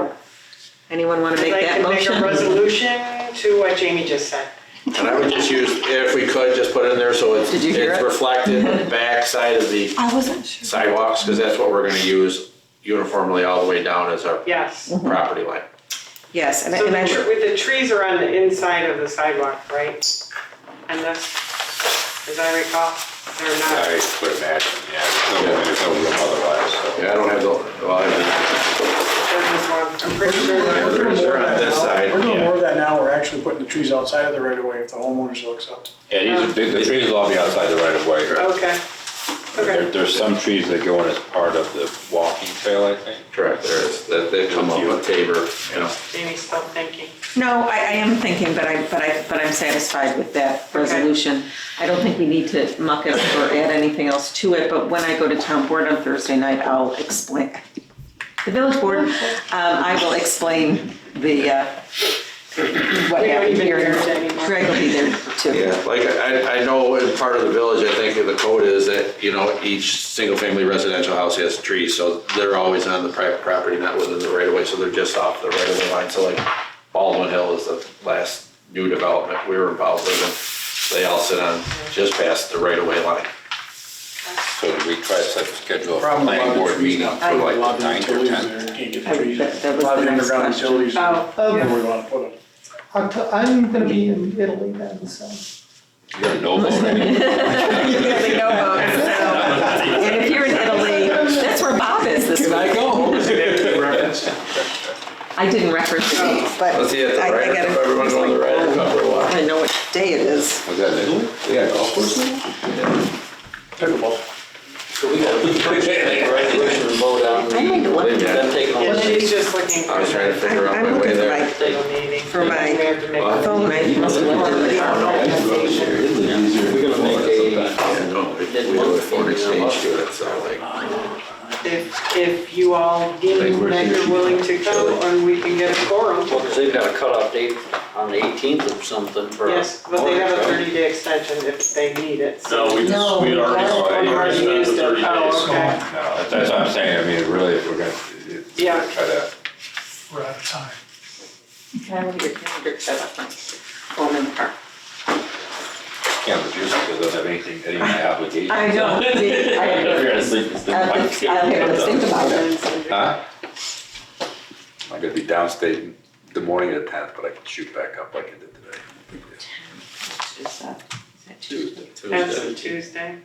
[SPEAKER 6] Anyone want to make that
[SPEAKER 12] I'd like to
[SPEAKER 6] motion?
[SPEAKER 12] make a resolution to what Jamie just said.
[SPEAKER 4] And I would just use, if we could, just put it in there so it's
[SPEAKER 6] Did you hear it?
[SPEAKER 4] reflected on the back side of the
[SPEAKER 6] I wasn't sure.
[SPEAKER 4] sidewalks, because that's what we're gonna use uniformly all the way down as our
[SPEAKER 12] Yes.
[SPEAKER 4] property line.
[SPEAKER 6] Yes, and
[SPEAKER 12] So
[SPEAKER 6] I,
[SPEAKER 12] the trees are on the inside of the sidewalk, right? And this, as I recall, they're not.
[SPEAKER 5] I would imagine, there's no room otherwise, so.
[SPEAKER 4] Yeah, I don't have
[SPEAKER 12] They're just one. I'm pretty sure
[SPEAKER 4] Yeah,
[SPEAKER 12] they're.
[SPEAKER 4] they're on this side.
[SPEAKER 11] We're doing more of that now, we're actually putting the trees outside of the right of way if the homeowner so accepts.
[SPEAKER 5] Yeah, these are big, the trees will all be outside the right of way.
[SPEAKER 12] Okay. Okay.
[SPEAKER 5] There's some trees that go in as part of the walking trail, I think.
[SPEAKER 4] Correct, there is, that they come up with Tabor,
[SPEAKER 12] Jamie's still thinking.
[SPEAKER 6] no, I am thinking, but I'm satisfied with that resolution. I don't think we need to muck it up or add anything else to it, but when I go to town board on Thursday night, I'll explain, the village board, I will explain the, what
[SPEAKER 12] We don't
[SPEAKER 6] happened
[SPEAKER 12] even
[SPEAKER 6] here.
[SPEAKER 12] hear it anymore.
[SPEAKER 6] Greg will be there too.
[SPEAKER 4] Yeah, like I know in part of the village, I think the code is that, each single-family residential house has trees, so they're always on the private property, not within the right-of-way, so they're just off the right-of-way line. So like Baldwin Hill is the last new development we were involved with, and they all sit on just past the right-of-way line.
[SPEAKER 5] So we try to schedule a
[SPEAKER 11] Problem
[SPEAKER 5] planning
[SPEAKER 11] about the
[SPEAKER 5] board
[SPEAKER 11] trees
[SPEAKER 5] meeting
[SPEAKER 11] now,
[SPEAKER 5] for
[SPEAKER 11] a
[SPEAKER 5] like
[SPEAKER 11] lot of
[SPEAKER 5] the 9th or
[SPEAKER 11] utilities
[SPEAKER 5] 10th.
[SPEAKER 11] there, can't get
[SPEAKER 6] I-
[SPEAKER 11] trees.
[SPEAKER 6] that
[SPEAKER 11] A
[SPEAKER 6] was
[SPEAKER 11] lot of
[SPEAKER 6] the next
[SPEAKER 11] underground
[SPEAKER 6] question.
[SPEAKER 11] utilities,
[SPEAKER 12] Oh,
[SPEAKER 11] where we wanna put them.
[SPEAKER 2] I'm gonna be in Italy then, so.
[SPEAKER 5] You're a no vote anyway.
[SPEAKER 6] You're gonna be no votes, so. And if you're in Italy, that's where Bob is this week.
[SPEAKER 2] Can I go?
[SPEAKER 6] I didn't reference the dates, but
[SPEAKER 4] Let's see, at the
[SPEAKER 6] I
[SPEAKER 4] Ryder
[SPEAKER 6] gotta.
[SPEAKER 4] Cup, everyone's going to the Ryder Cup or what?
[SPEAKER 6] I know what day it is.
[SPEAKER 5] Was that in Italy? Yeah, golf course?
[SPEAKER 11] Pickleball.
[SPEAKER 3] So we got to make a resolution and vote on the,
[SPEAKER 6] I need to look at
[SPEAKER 3] then take a
[SPEAKER 12] Yeah,
[SPEAKER 3] look.
[SPEAKER 12] she's just looking
[SPEAKER 4] I was trying to figure out
[SPEAKER 6] I'm
[SPEAKER 4] my way
[SPEAKER 6] looking for
[SPEAKER 4] there.
[SPEAKER 6] my,
[SPEAKER 12] for the meeting.
[SPEAKER 6] for my
[SPEAKER 12] We have to make a
[SPEAKER 6] phone, I must have looked at
[SPEAKER 3] We're gonna make a,
[SPEAKER 4] Yeah, no, we do a foreign exchange to it, so like.
[SPEAKER 12] if you all deem that you're willing to come, and we can get a quorum.
[SPEAKER 3] well, because they've got a cutoff date on the 18th or something for.
[SPEAKER 12] Yes, but they have a 30-day extension if they need it.
[SPEAKER 13] No, we
[SPEAKER 6] No,
[SPEAKER 13] we had already
[SPEAKER 12] already
[SPEAKER 13] spent the
[SPEAKER 12] used it.
[SPEAKER 13] 30 days.
[SPEAKER 12] Oh, okay.
[SPEAKER 5] No, that's what I'm saying, I mean, really, if we're gonna,
[SPEAKER 12] Yeah.
[SPEAKER 5] try to,
[SPEAKER 11] We're out of time.
[SPEAKER 6] Can I look at your calendar, set up my phone in the car?
[SPEAKER 5] can't reduce it because it doesn't have anything, any obligation.
[SPEAKER 6] I know, see, I have
[SPEAKER 9] If you're asleep, it's
[SPEAKER 6] I'll have to think about it.
[SPEAKER 5] Huh? I'm gonna be downstate in the morning of the 10th, but I can shoot back up like I did today.
[SPEAKER 6] Is that Tuesday?
[SPEAKER 12] That's a Tuesday.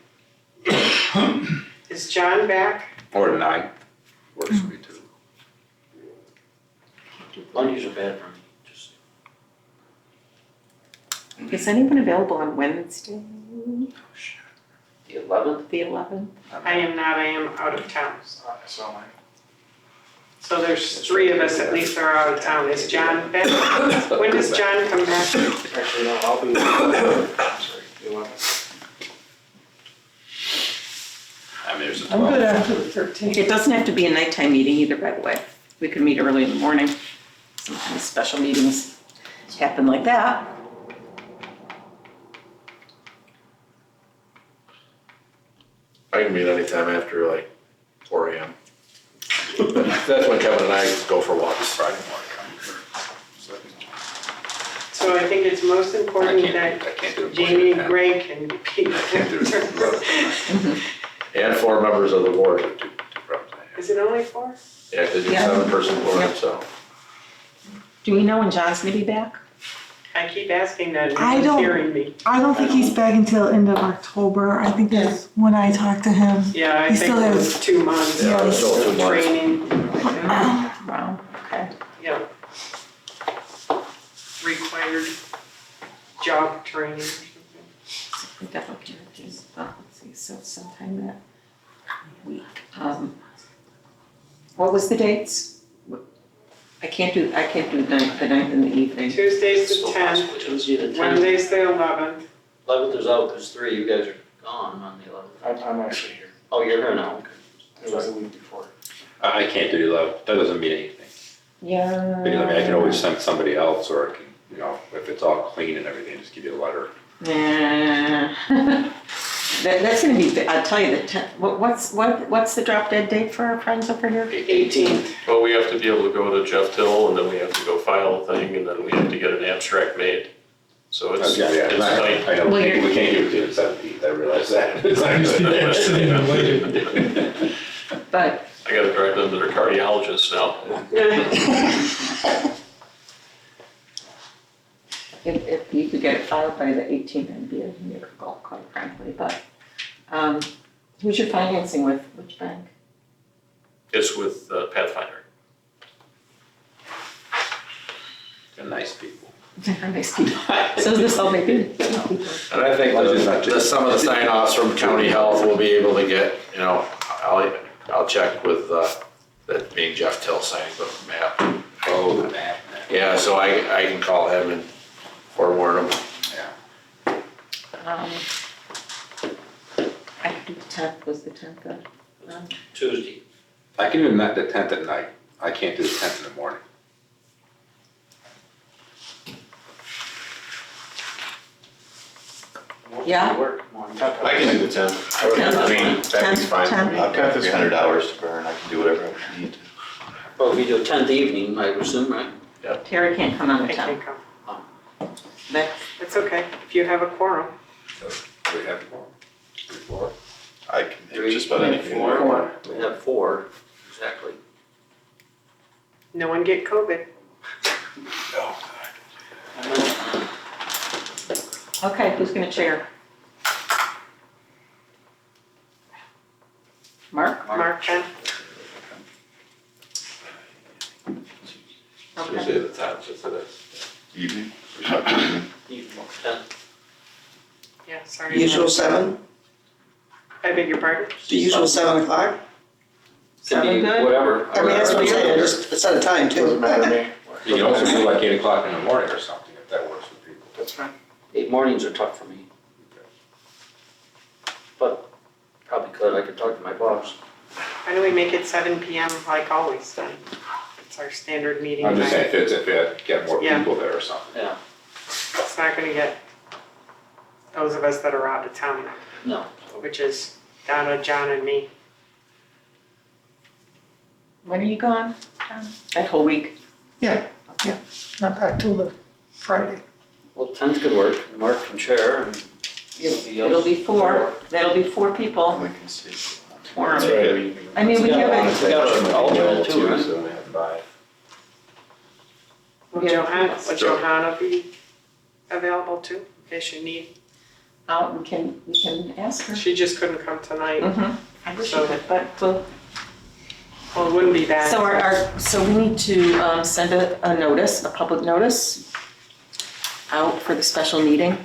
[SPEAKER 12] Is John back?
[SPEAKER 5] Or the 9th, works for me too.
[SPEAKER 3] Mondays are bad for me, just.
[SPEAKER 6] Is anyone available on Wednesday,
[SPEAKER 3] The 11th?
[SPEAKER 6] the 11th?
[SPEAKER 12] I am not, I am out of town.
[SPEAKER 11] So my.
[SPEAKER 12] So there's 3 of us at least that are out of town. Is John back? When does John come back?
[SPEAKER 8] Actually, no, I'll be, sorry, the 11th.
[SPEAKER 5] I mean, there's a
[SPEAKER 2] I'm good
[SPEAKER 5] 12th.
[SPEAKER 2] after the 13th.
[SPEAKER 6] It doesn't have to be a nighttime meeting either, by the way. We could meet early in the morning. Sometimes special meetings happen like that.
[SPEAKER 4] I can meet anytime after like 4 AM. That's when Kevin and I go for walks.
[SPEAKER 5] Friday morning.
[SPEAKER 12] So I think it's most important
[SPEAKER 5] I
[SPEAKER 12] that
[SPEAKER 5] can't do it.
[SPEAKER 12] Jamie and Greg can be.
[SPEAKER 5] I can't do it.
[SPEAKER 4] And 4 members of the board.
[SPEAKER 5] Two problems I have.
[SPEAKER 12] Is it only 4?
[SPEAKER 4] Yeah, because you're
[SPEAKER 6] Yeah.
[SPEAKER 4] 7-person board,
[SPEAKER 6] Yep.
[SPEAKER 4] so.
[SPEAKER 6] Do we know when John's gonna be back?
[SPEAKER 12] I keep asking that, and
[SPEAKER 2] I
[SPEAKER 12] he's
[SPEAKER 2] don't-
[SPEAKER 12] hearing me.
[SPEAKER 2] I don't think he's back until end of October. I think that's when I talked to him.
[SPEAKER 12] Yeah, I
[SPEAKER 2] He
[SPEAKER 12] think
[SPEAKER 2] still
[SPEAKER 12] it
[SPEAKER 2] has-
[SPEAKER 12] was 2 months
[SPEAKER 4] Yeah,
[SPEAKER 12] of
[SPEAKER 4] it's still 2 months.
[SPEAKER 12] training,
[SPEAKER 6] Wow, okay.
[SPEAKER 12] yeah. Required job training or something.
[SPEAKER 6] We definitely can do, let's see, so sometime that week. What was the dates? I can't do the 9th in the evening.
[SPEAKER 12] Tuesday's the
[SPEAKER 3] Still
[SPEAKER 12] 10th,
[SPEAKER 3] possible. Tuesday the 10th.
[SPEAKER 12] Wednesday's the 11th.
[SPEAKER 3] 11th is out because 3, you guys are gone on the 11th.
[SPEAKER 8] I'm actually here.
[SPEAKER 3] Oh, you're here now, okay.
[SPEAKER 8] It was the week before.
[SPEAKER 5] I can't do the 11th, that doesn't mean anything.
[SPEAKER 6] Yeah.
[SPEAKER 5] Because I mean, I can always send somebody else, or I can, you know, if it's all clean and everything, just give you a letter.
[SPEAKER 6] Yeah. That's gonna be, I'll tell you, what's the drop dead date for our friends over here?
[SPEAKER 12] 18th.
[SPEAKER 13] Well, we have to be able to go to Jeff Till, and then we have to go file a thing, and then we have to get an abstract made. So it's
[SPEAKER 5] Yeah,
[SPEAKER 13] tight.
[SPEAKER 5] I know,
[SPEAKER 6] Well,
[SPEAKER 5] we can't give it to you the 17th, I realize that. It's not
[SPEAKER 11] These people are sitting and waiting.
[SPEAKER 5] good.
[SPEAKER 6] But,
[SPEAKER 13] I gotta drive them to their cardiologist now.
[SPEAKER 6] if you could get it filed by the 18th, that'd be a miracle, quite frankly, but, who's your financing with, which bank?
[SPEAKER 13] It's with Pathfinder.
[SPEAKER 5] They're nice people.
[SPEAKER 6] They're nice people. So is this all maybe?
[SPEAKER 4] And I think some of the sign-offs from county health will be able to get, you know, I'll check with, that being Jeff Till signing the map.
[SPEAKER 5] Oh, the map.
[SPEAKER 4] Yeah, so I can call him and forewarn him.
[SPEAKER 5] Yeah.
[SPEAKER 6] I could do the 10th, was the 10th,
[SPEAKER 3] Tuesday.
[SPEAKER 5] I can do the 10th at night, I can't do the 10th in the morning.
[SPEAKER 6] Yeah.
[SPEAKER 8] I can do the 10th. I mean, that'd be fine.
[SPEAKER 6] 10th.
[SPEAKER 9] It's 100 hours to burn, I can do whatever I need to.
[SPEAKER 3] Well, we do a 10th evening, I assume, right?
[SPEAKER 6] Terry can't come on the
[SPEAKER 12] I
[SPEAKER 6] 10th.
[SPEAKER 12] can't come.
[SPEAKER 6] That's
[SPEAKER 12] It's okay, if you have a quorum.
[SPEAKER 5] So we have 4, 3, 4.
[SPEAKER 9] I can hit
[SPEAKER 3] Three,
[SPEAKER 9] just about anything.
[SPEAKER 3] four. We have four, exactly.
[SPEAKER 12] No one get COVID.
[SPEAKER 6] Okay, who's gonna chair? Mark?
[SPEAKER 12] Mark, then?
[SPEAKER 6] Okay.
[SPEAKER 4] Usually the time, just it is.
[SPEAKER 9] Evening.
[SPEAKER 3] Ten.
[SPEAKER 12] Yeah, sorry.
[SPEAKER 2] Usual 7,
[SPEAKER 12] I beg your pardon?
[SPEAKER 2] the usual 7 o'clock?
[SPEAKER 3] Could
[SPEAKER 6] Seven
[SPEAKER 3] be
[SPEAKER 6] good?
[SPEAKER 3] whatever.
[SPEAKER 2] I mean, that's what I'm saying, just set a time too.
[SPEAKER 8] Doesn't matter to me.
[SPEAKER 5] You can also do like 8 o'clock in the morning or something, if that works for people.
[SPEAKER 8] That's fine.
[SPEAKER 3] 8 mornings are tough for me. But probably could, I could talk to my boss.
[SPEAKER 12] Why don't we make it 7 PM like always then? It's our standard meeting
[SPEAKER 5] I'm just
[SPEAKER 12] time.
[SPEAKER 5] saying, if it get more
[SPEAKER 12] Yeah.
[SPEAKER 5] people there or something.
[SPEAKER 3] Yeah,
[SPEAKER 12] It's not gonna get those of us that are out of town,
[SPEAKER 3] no.
[SPEAKER 12] which is Donna, John, and me.
[SPEAKER 6] When are you gone, John? That whole week?
[SPEAKER 2] Not back till the Friday.
[SPEAKER 3] Well, 10th could work, Mark can chair and.
[SPEAKER 6] It'll be 4, that'll be 4 people.
[SPEAKER 9] We can see.
[SPEAKER 6] Quorum.
[SPEAKER 8] That's right.
[SPEAKER 6] I mean, we have it,
[SPEAKER 3] We got an alternate too, right?
[SPEAKER 5] So we have 5.
[SPEAKER 12] Will
[SPEAKER 6] Yeah.
[SPEAKER 12] Johanna be available too, in case you need?
[SPEAKER 6] we can ask her.
[SPEAKER 12] She just couldn't come tonight,
[SPEAKER 6] Mm-hmm, I wish she
[SPEAKER 12] So-
[SPEAKER 6] could, but we'll.
[SPEAKER 12] well, it wouldn't be bad.
[SPEAKER 6] So we need to send a notice, a public notice out for the special meeting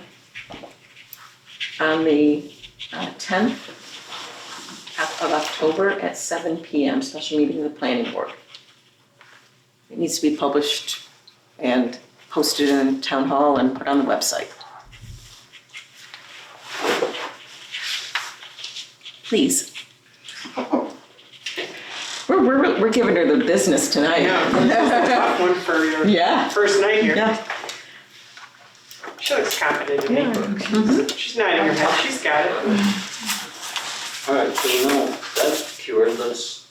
[SPEAKER 6] on the 10th of October at 7 PM, special meeting of the planning board. It needs to be published and posted in town hall and put on the website. Please. We're giving her the business tonight.
[SPEAKER 12] Yeah, that's a tough one for your
[SPEAKER 6] Yeah.
[SPEAKER 12] first night here.
[SPEAKER 6] Yeah.
[SPEAKER 12] She looks confident to me.
[SPEAKER 6] Mhm.
[SPEAKER 12] She's not in her head, she's got it.
[SPEAKER 3] All right, so we know that's cured, let's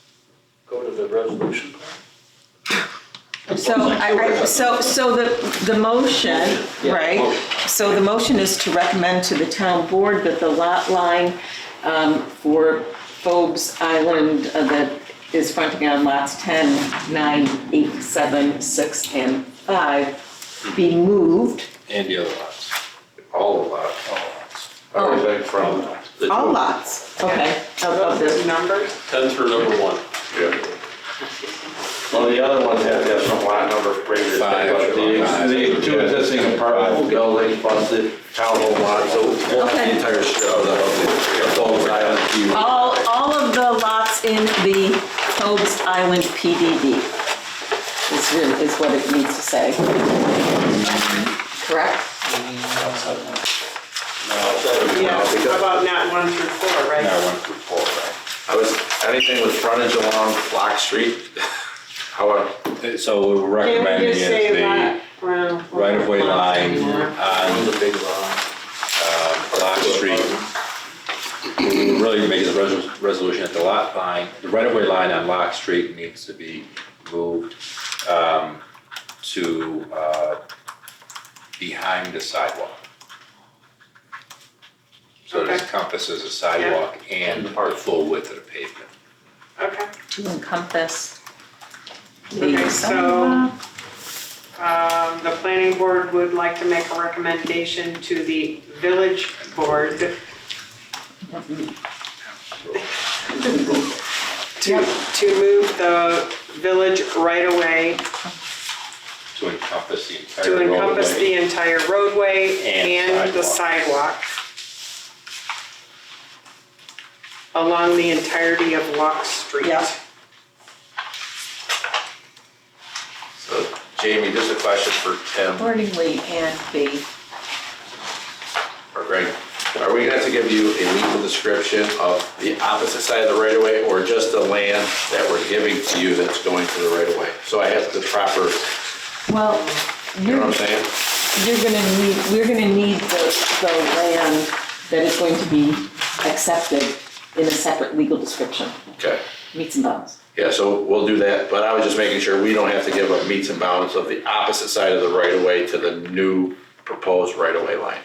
[SPEAKER 3] go to the resolution part.
[SPEAKER 6] So the motion,
[SPEAKER 3] Yeah,
[SPEAKER 6] right?
[SPEAKER 3] motion.
[SPEAKER 6] So the motion is to recommend to the town board that the lot line for Phobes Island that is fronting on lots 10, 9, 8, 7, 6, and 5 be moved.
[SPEAKER 5] And the other lots.
[SPEAKER 4] All the lots. Everything from the.
[SPEAKER 6] All lots, okay, of
[SPEAKER 12] Those
[SPEAKER 6] this.
[SPEAKER 12] numbers,
[SPEAKER 13] 10 through number 1.
[SPEAKER 4] Yeah. Well, the other ones have to have some lot number previous,
[SPEAKER 5] Five.
[SPEAKER 4] but the 2 existing apartment buildings plus the townhome lot, so the
[SPEAKER 6] Okay.
[SPEAKER 4] entire strip of the Phobes Island.
[SPEAKER 6] All of the lots in the Phobes Island PDD is what it needs to say. Correct?
[SPEAKER 12] yeah, how about not 1 through 4, right?
[SPEAKER 5] Now 1 through 4, right?
[SPEAKER 4] I was, anything with frontage along Flock Street, however,
[SPEAKER 5] So what we're
[SPEAKER 12] Can we
[SPEAKER 5] recommending
[SPEAKER 12] just
[SPEAKER 5] is
[SPEAKER 12] say
[SPEAKER 5] the
[SPEAKER 12] that? Well,
[SPEAKER 5] right-of-way line on
[SPEAKER 3] The big lot.
[SPEAKER 5] Block Street. We're really making the resolution at the lot line, the right-of-way line on Lock Street needs to be moved to behind the sidewalk. So it
[SPEAKER 12] Okay.
[SPEAKER 5] encompasses a sidewalk and the full width of the pavement.
[SPEAKER 12] Okay,
[SPEAKER 6] To encompass
[SPEAKER 12] okay,
[SPEAKER 6] the
[SPEAKER 12] so,
[SPEAKER 6] sidewalk.
[SPEAKER 12] the planning board would like to make a recommendation to the village board to move the village right away
[SPEAKER 5] To encompass the entire
[SPEAKER 12] to encompass
[SPEAKER 5] roadway.
[SPEAKER 12] the entire roadway
[SPEAKER 5] And
[SPEAKER 12] and the sidewalk along the entirety of Lock Street.
[SPEAKER 6] Yeah.
[SPEAKER 4] so Jamie, just a question for Tim
[SPEAKER 6] Accordingly, and B.
[SPEAKER 4] or Greg. Are we going to have to give you a legal description of the opposite side of the right of way or just the land that we're giving to you that's going to the right of way? So I have the proper,
[SPEAKER 6] Well,
[SPEAKER 4] you know what I'm saying?
[SPEAKER 6] we're gonna need the land that is going to be accepted in a separate legal description,
[SPEAKER 4] Okay.
[SPEAKER 6] meets and bounds.
[SPEAKER 4] Yeah, so we'll do that, but I was just making sure we don't have to give up meets and bounds of the opposite side of the right of way to the new proposed right of way line.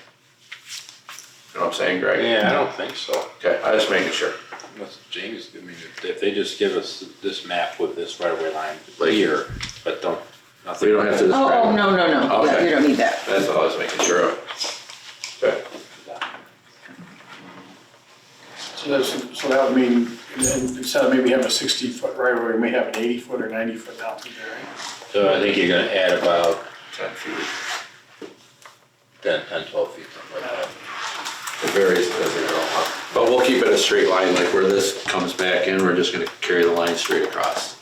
[SPEAKER 4] You know what I'm saying, Greg?
[SPEAKER 5] Yeah, I don't think so.
[SPEAKER 4] Okay, I was just making sure.
[SPEAKER 5] Unless James, I mean, if they just give us this map with this right-of-way line
[SPEAKER 4] Like-
[SPEAKER 5] here, but don't, nothing.
[SPEAKER 4] We don't have to describe.
[SPEAKER 6] Oh, no, yeah,
[SPEAKER 4] Okay.
[SPEAKER 6] you don't need that.
[SPEAKER 4] That's all I was making sure of. Okay.
[SPEAKER 11] So that would mean, instead of maybe having a 60-foot right away, we may have an 80-foot or 90-foot down through there, right?
[SPEAKER 5] So I think you're gonna add about
[SPEAKER 4] 10 feet.
[SPEAKER 5] 10, 12 feet, something like that.
[SPEAKER 4] It varies as they go. But we'll keep it a straight line, like where this comes back in, we're just gonna carry the line straight across.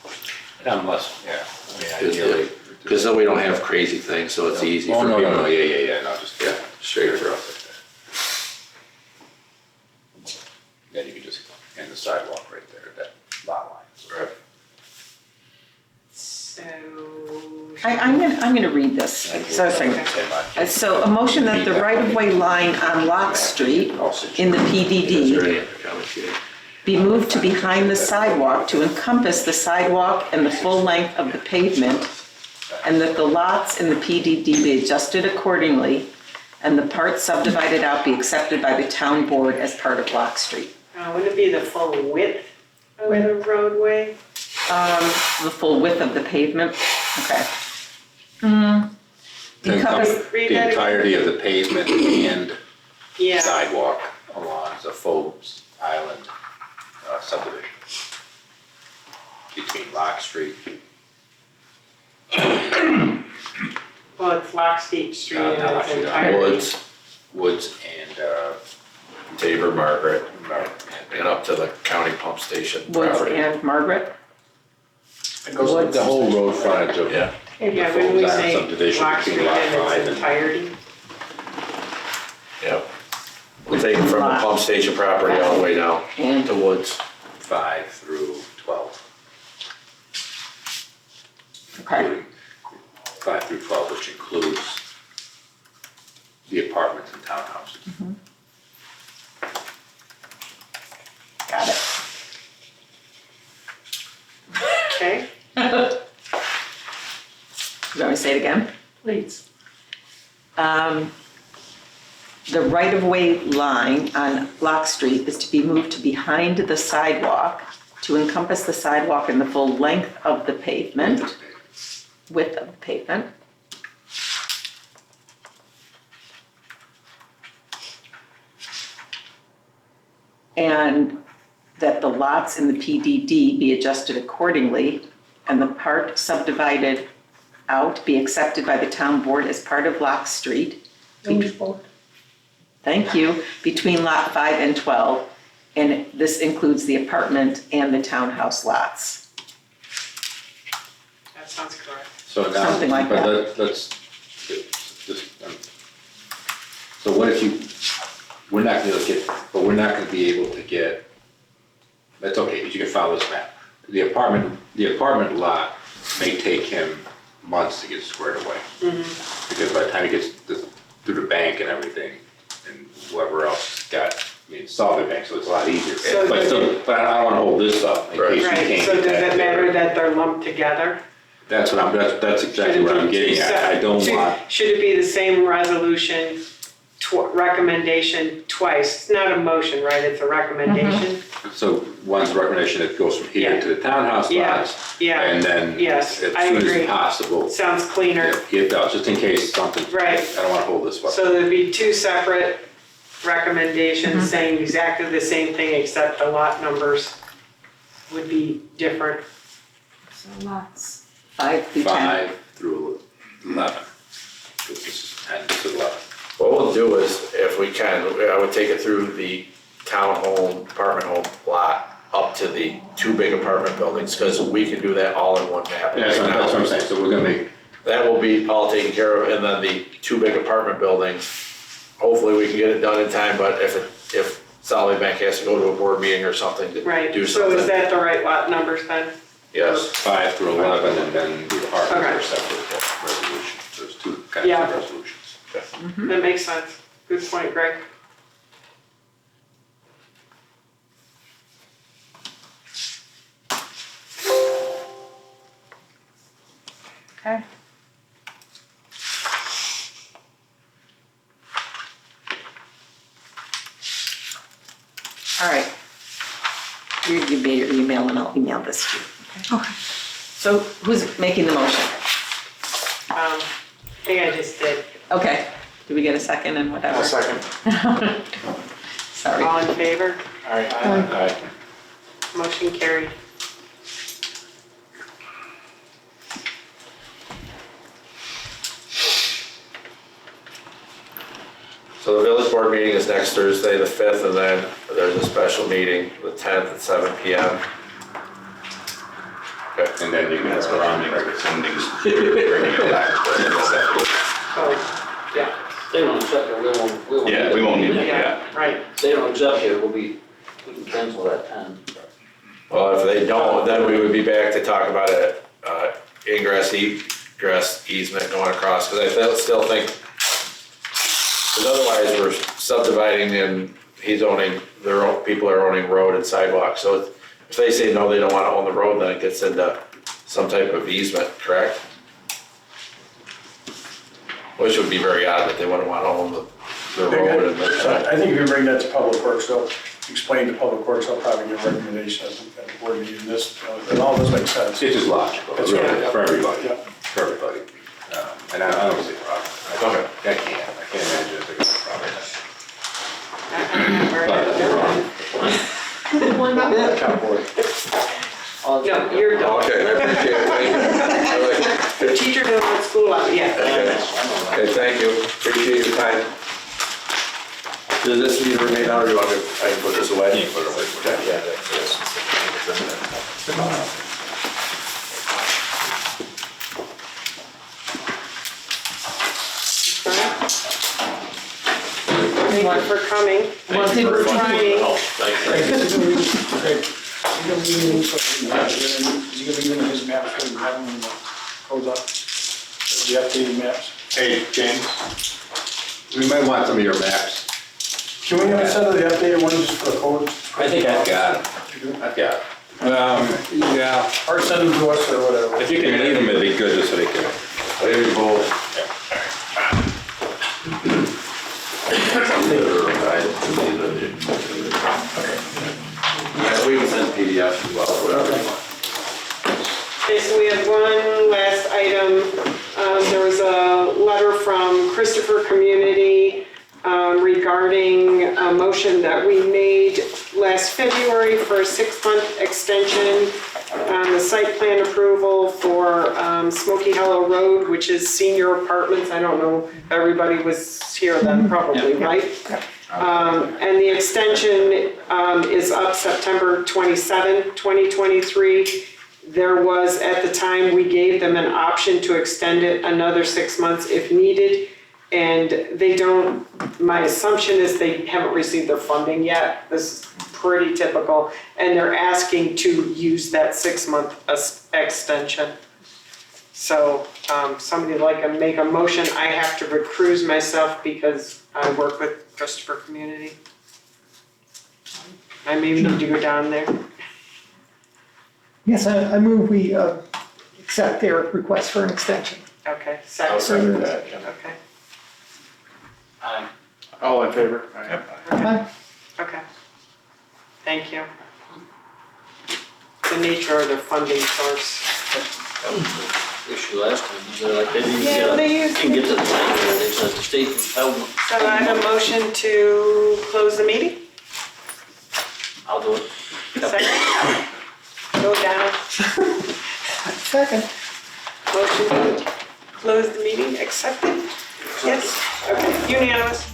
[SPEAKER 5] Unless, yeah, I mean, ideally.
[SPEAKER 4] Because then we don't have crazy things, so it's easy
[SPEAKER 5] Oh,
[SPEAKER 4] for
[SPEAKER 5] no,
[SPEAKER 4] people.
[SPEAKER 5] no, yeah, no, just.
[SPEAKER 4] Yeah, straight through.
[SPEAKER 5] Then you can just end the sidewalk right there, that lot line.
[SPEAKER 4] Right.
[SPEAKER 12] So,
[SPEAKER 6] I'm gonna read this. So a motion that the right-of-way line on Lock Street in the
[SPEAKER 4] Is there
[SPEAKER 6] PDD
[SPEAKER 4] any other comments you have?
[SPEAKER 6] be moved to behind the sidewalk to encompass the sidewalk and the full length of the pavement, and that the lots in the PDD be adjusted accordingly, and the part subdivided out be accepted by the town board as part of Lock Street.
[SPEAKER 12] wouldn't it be the full width of the roadway?
[SPEAKER 6] The full width of the pavement, okay. Encompass,
[SPEAKER 12] Read
[SPEAKER 5] The
[SPEAKER 12] that again.
[SPEAKER 5] entirety of the pavement and
[SPEAKER 12] Yeah,
[SPEAKER 5] sidewalk along the Phobes Island subdivision between Lock Street.
[SPEAKER 12] well, it's Locksteep Street
[SPEAKER 5] Not
[SPEAKER 12] in its
[SPEAKER 5] Lock Street,
[SPEAKER 12] entirety.
[SPEAKER 5] Woods and
[SPEAKER 4] Tabor, Margaret,
[SPEAKER 5] Mar-
[SPEAKER 4] and up to the county pump station
[SPEAKER 6] Woods
[SPEAKER 4] property.
[SPEAKER 6] and Margaret.
[SPEAKER 11] It goes
[SPEAKER 5] the whole road frontage of.
[SPEAKER 4] Yeah.
[SPEAKER 12] Yeah, when we
[SPEAKER 5] Phobes Island
[SPEAKER 12] say
[SPEAKER 5] subdivision
[SPEAKER 12] Lock Street
[SPEAKER 5] between Lot
[SPEAKER 12] in
[SPEAKER 5] 5
[SPEAKER 12] its
[SPEAKER 5] and.
[SPEAKER 12] entirety,
[SPEAKER 4] Yep. We'll take it from the pump station property all the way down
[SPEAKER 6] And
[SPEAKER 4] to Woods.
[SPEAKER 5] 5 through 12.
[SPEAKER 6] Okay.
[SPEAKER 5] Including 5 through 12, which includes the apartments and townhouses.
[SPEAKER 6] Got it.
[SPEAKER 12] okay?
[SPEAKER 6] You want me to say it again?
[SPEAKER 12] Please.
[SPEAKER 6] The right-of-way line on Lock Street is to be moved to behind the sidewalk to encompass the sidewalk and the full length of the pavement, width of the pavement. And that the lots in the PDD be adjusted accordingly, and the part subdivided out be accepted by the town board as part of Lock Street. Thank you, between lot 5 and 12, and this includes the apartment and the townhouse lots.
[SPEAKER 12] That sounds correct.
[SPEAKER 5] So now,
[SPEAKER 6] Something like
[SPEAKER 5] but
[SPEAKER 6] that.
[SPEAKER 5] let's, so what if you, we're not gonna be able to get, that's okay, because you can follow this map. The apartment lot may take him months to get squared away. Because by the time he gets through the bank and everything, and whoever else got, I mean, solve the bank, so it's a lot easier.
[SPEAKER 12] So
[SPEAKER 5] But
[SPEAKER 12] does
[SPEAKER 5] still, but I don't wanna hold this up in
[SPEAKER 4] Right.
[SPEAKER 5] case you
[SPEAKER 12] Right,
[SPEAKER 5] can't
[SPEAKER 12] so
[SPEAKER 5] get
[SPEAKER 12] does
[SPEAKER 5] that
[SPEAKER 12] it matter
[SPEAKER 5] there.
[SPEAKER 12] that they're lumped together?
[SPEAKER 5] That's exactly what I'm getting at. I don't want.
[SPEAKER 12] Should it be the same resolution, recommendation twice? It's not a motion, right? It's a recommendation?
[SPEAKER 5] So one's recommendation, it goes from here
[SPEAKER 12] Yeah.
[SPEAKER 5] to the townhouse
[SPEAKER 12] Yeah,
[SPEAKER 5] lots,
[SPEAKER 12] yeah,
[SPEAKER 5] and then
[SPEAKER 12] yes,
[SPEAKER 5] as
[SPEAKER 12] I
[SPEAKER 5] soon
[SPEAKER 12] agree.
[SPEAKER 5] as possible,
[SPEAKER 12] Sounds cleaner.
[SPEAKER 5] get out, just in case something,
[SPEAKER 12] Right.
[SPEAKER 5] I don't wanna hold this one.
[SPEAKER 12] So there'd be two separate recommendations saying exactly the same thing, except the lot numbers would be different.
[SPEAKER 6] So lots 5 through 10.
[SPEAKER 5] 5 through 11. This is 10 to 11.
[SPEAKER 4] What we'll do is, if we can, I would take it through the townhome, apartment home lot up to the 2 big apartment buildings, because we can do that all in one map.
[SPEAKER 5] That's what I'm saying, so we're gonna make,
[SPEAKER 4] That will be all taken care of, and then the 2 big apartment buildings, hopefully we can get it done in time, but if Solid Bank has to go to a board meeting or something to
[SPEAKER 12] Right,
[SPEAKER 4] do
[SPEAKER 12] so
[SPEAKER 4] something.
[SPEAKER 12] is that the right lot numbers then?
[SPEAKER 4] Yes.
[SPEAKER 5] 5 through 11, and then the apartments
[SPEAKER 12] Okay.
[SPEAKER 5] are separate resolutions. There's two kinds
[SPEAKER 12] Yeah.
[SPEAKER 5] of resolutions.
[SPEAKER 12] That makes sense. Good point, Greg.
[SPEAKER 6] Okay. All right. You give me your email and I'll email this to you. Okay. So who's making the motion?
[SPEAKER 12] I think I just did.
[SPEAKER 6] Okay. Did we get a second and whatever?
[SPEAKER 8] I'll second.
[SPEAKER 6] Sorry.
[SPEAKER 12] All in favor?
[SPEAKER 8] All right. Aye.
[SPEAKER 12] Motion carried.
[SPEAKER 4] So the village board meeting is next Thursday, the 5th, and then there's a special meeting, the 10th at 7 PM. Okay.
[SPEAKER 5] And then you can go around and send things.
[SPEAKER 12] Oh, yeah.
[SPEAKER 3] They don't accept it, we won't.
[SPEAKER 9] Yeah, we won't need it,
[SPEAKER 12] Yeah, right.
[SPEAKER 3] They don't accept it, we can cancel that 10.
[SPEAKER 4] Well, if they don't, then we would be back to talk about a ingress, egress easement going across, because I still think, because otherwise we're subdividing and he's owning, people are owning road and sidewalk, so if they say no, they don't want to own the road, then it gets into some type of easement, correct? Which would be very odd that they wouldn't want to own the road and the
[SPEAKER 11] So I think if you bring that to Public Works, they'll explain to Public Works, they'll probably give a recommendation, I think, at the board meeting, this, and all this makes sense.
[SPEAKER 5] It's just logical,
[SPEAKER 11] That's
[SPEAKER 5] really,
[SPEAKER 11] right, yeah.
[SPEAKER 5] for everybody,
[SPEAKER 11] Yeah.
[SPEAKER 5] for everybody. And I don't see a problem. I can't imagine it's a good problem.
[SPEAKER 12] We're not. No, you're done.
[SPEAKER 4] Okay, I appreciate it, thank you. I like it.
[SPEAKER 12] The teacher doesn't want school out, yeah.
[SPEAKER 4] Okay, thank you, appreciate your time. Does this need to remain out, or do you want me, I can put this away? You can put it away. Okay, yeah, that's.
[SPEAKER 12] Thank you for coming.
[SPEAKER 13] Thank you very much for the help. Thank you.
[SPEAKER 11] Okay. Is he gonna be using his maps, so we have them in the codes up? The updated maps?
[SPEAKER 5] Hey, James, we might want some of your maps.
[SPEAKER 11] Can we have a set of the updated ones just for the codes?
[SPEAKER 5] I think I've got them. I've got them. Yeah.
[SPEAKER 11] Or send them to us or whatever.
[SPEAKER 5] If you can leave them, it'd be good just so they can.
[SPEAKER 4] There you go. Yeah, we can send PDFs as well, whatever you want.
[SPEAKER 12] Okay, so we have one last item. There was a letter from Christopher Community regarding a motion that we made last February for a 6-month extension on the site plan approval for Smoky Hollow Road, which is senior apartments. I don't know, everybody was here then probably, right? And the extension is up September 27, 2023. There was, at the time, we gave them an option to extend it another 6 months if needed. And they don't, my assumption is they haven't received their funding yet. This is pretty typical. And they're asking to use that 6-month extension. So somebody would like to make a motion. I have to recuse myself because I work with Christopher Community. I maybe need to go down there.
[SPEAKER 2] Yes, I move we accept their request for an extension.
[SPEAKER 12] Okay,
[SPEAKER 8] I'll
[SPEAKER 12] second.
[SPEAKER 8] second that, yeah.
[SPEAKER 12] Okay,
[SPEAKER 8] All in favor?
[SPEAKER 2] Aye.
[SPEAKER 12] okay. Thank you. The nature of their funding source.
[SPEAKER 3] Issue last time, they're like, they didn't
[SPEAKER 12] Yeah, they used-
[SPEAKER 3] can get to the bank, and they said the state held them.
[SPEAKER 12] So I have a motion to close the meeting?
[SPEAKER 3] I'll do it.
[SPEAKER 12] Second? Go down.
[SPEAKER 2] Second.
[SPEAKER 12] Motion to close the meeting accepted? Yes? Okay, unanimous.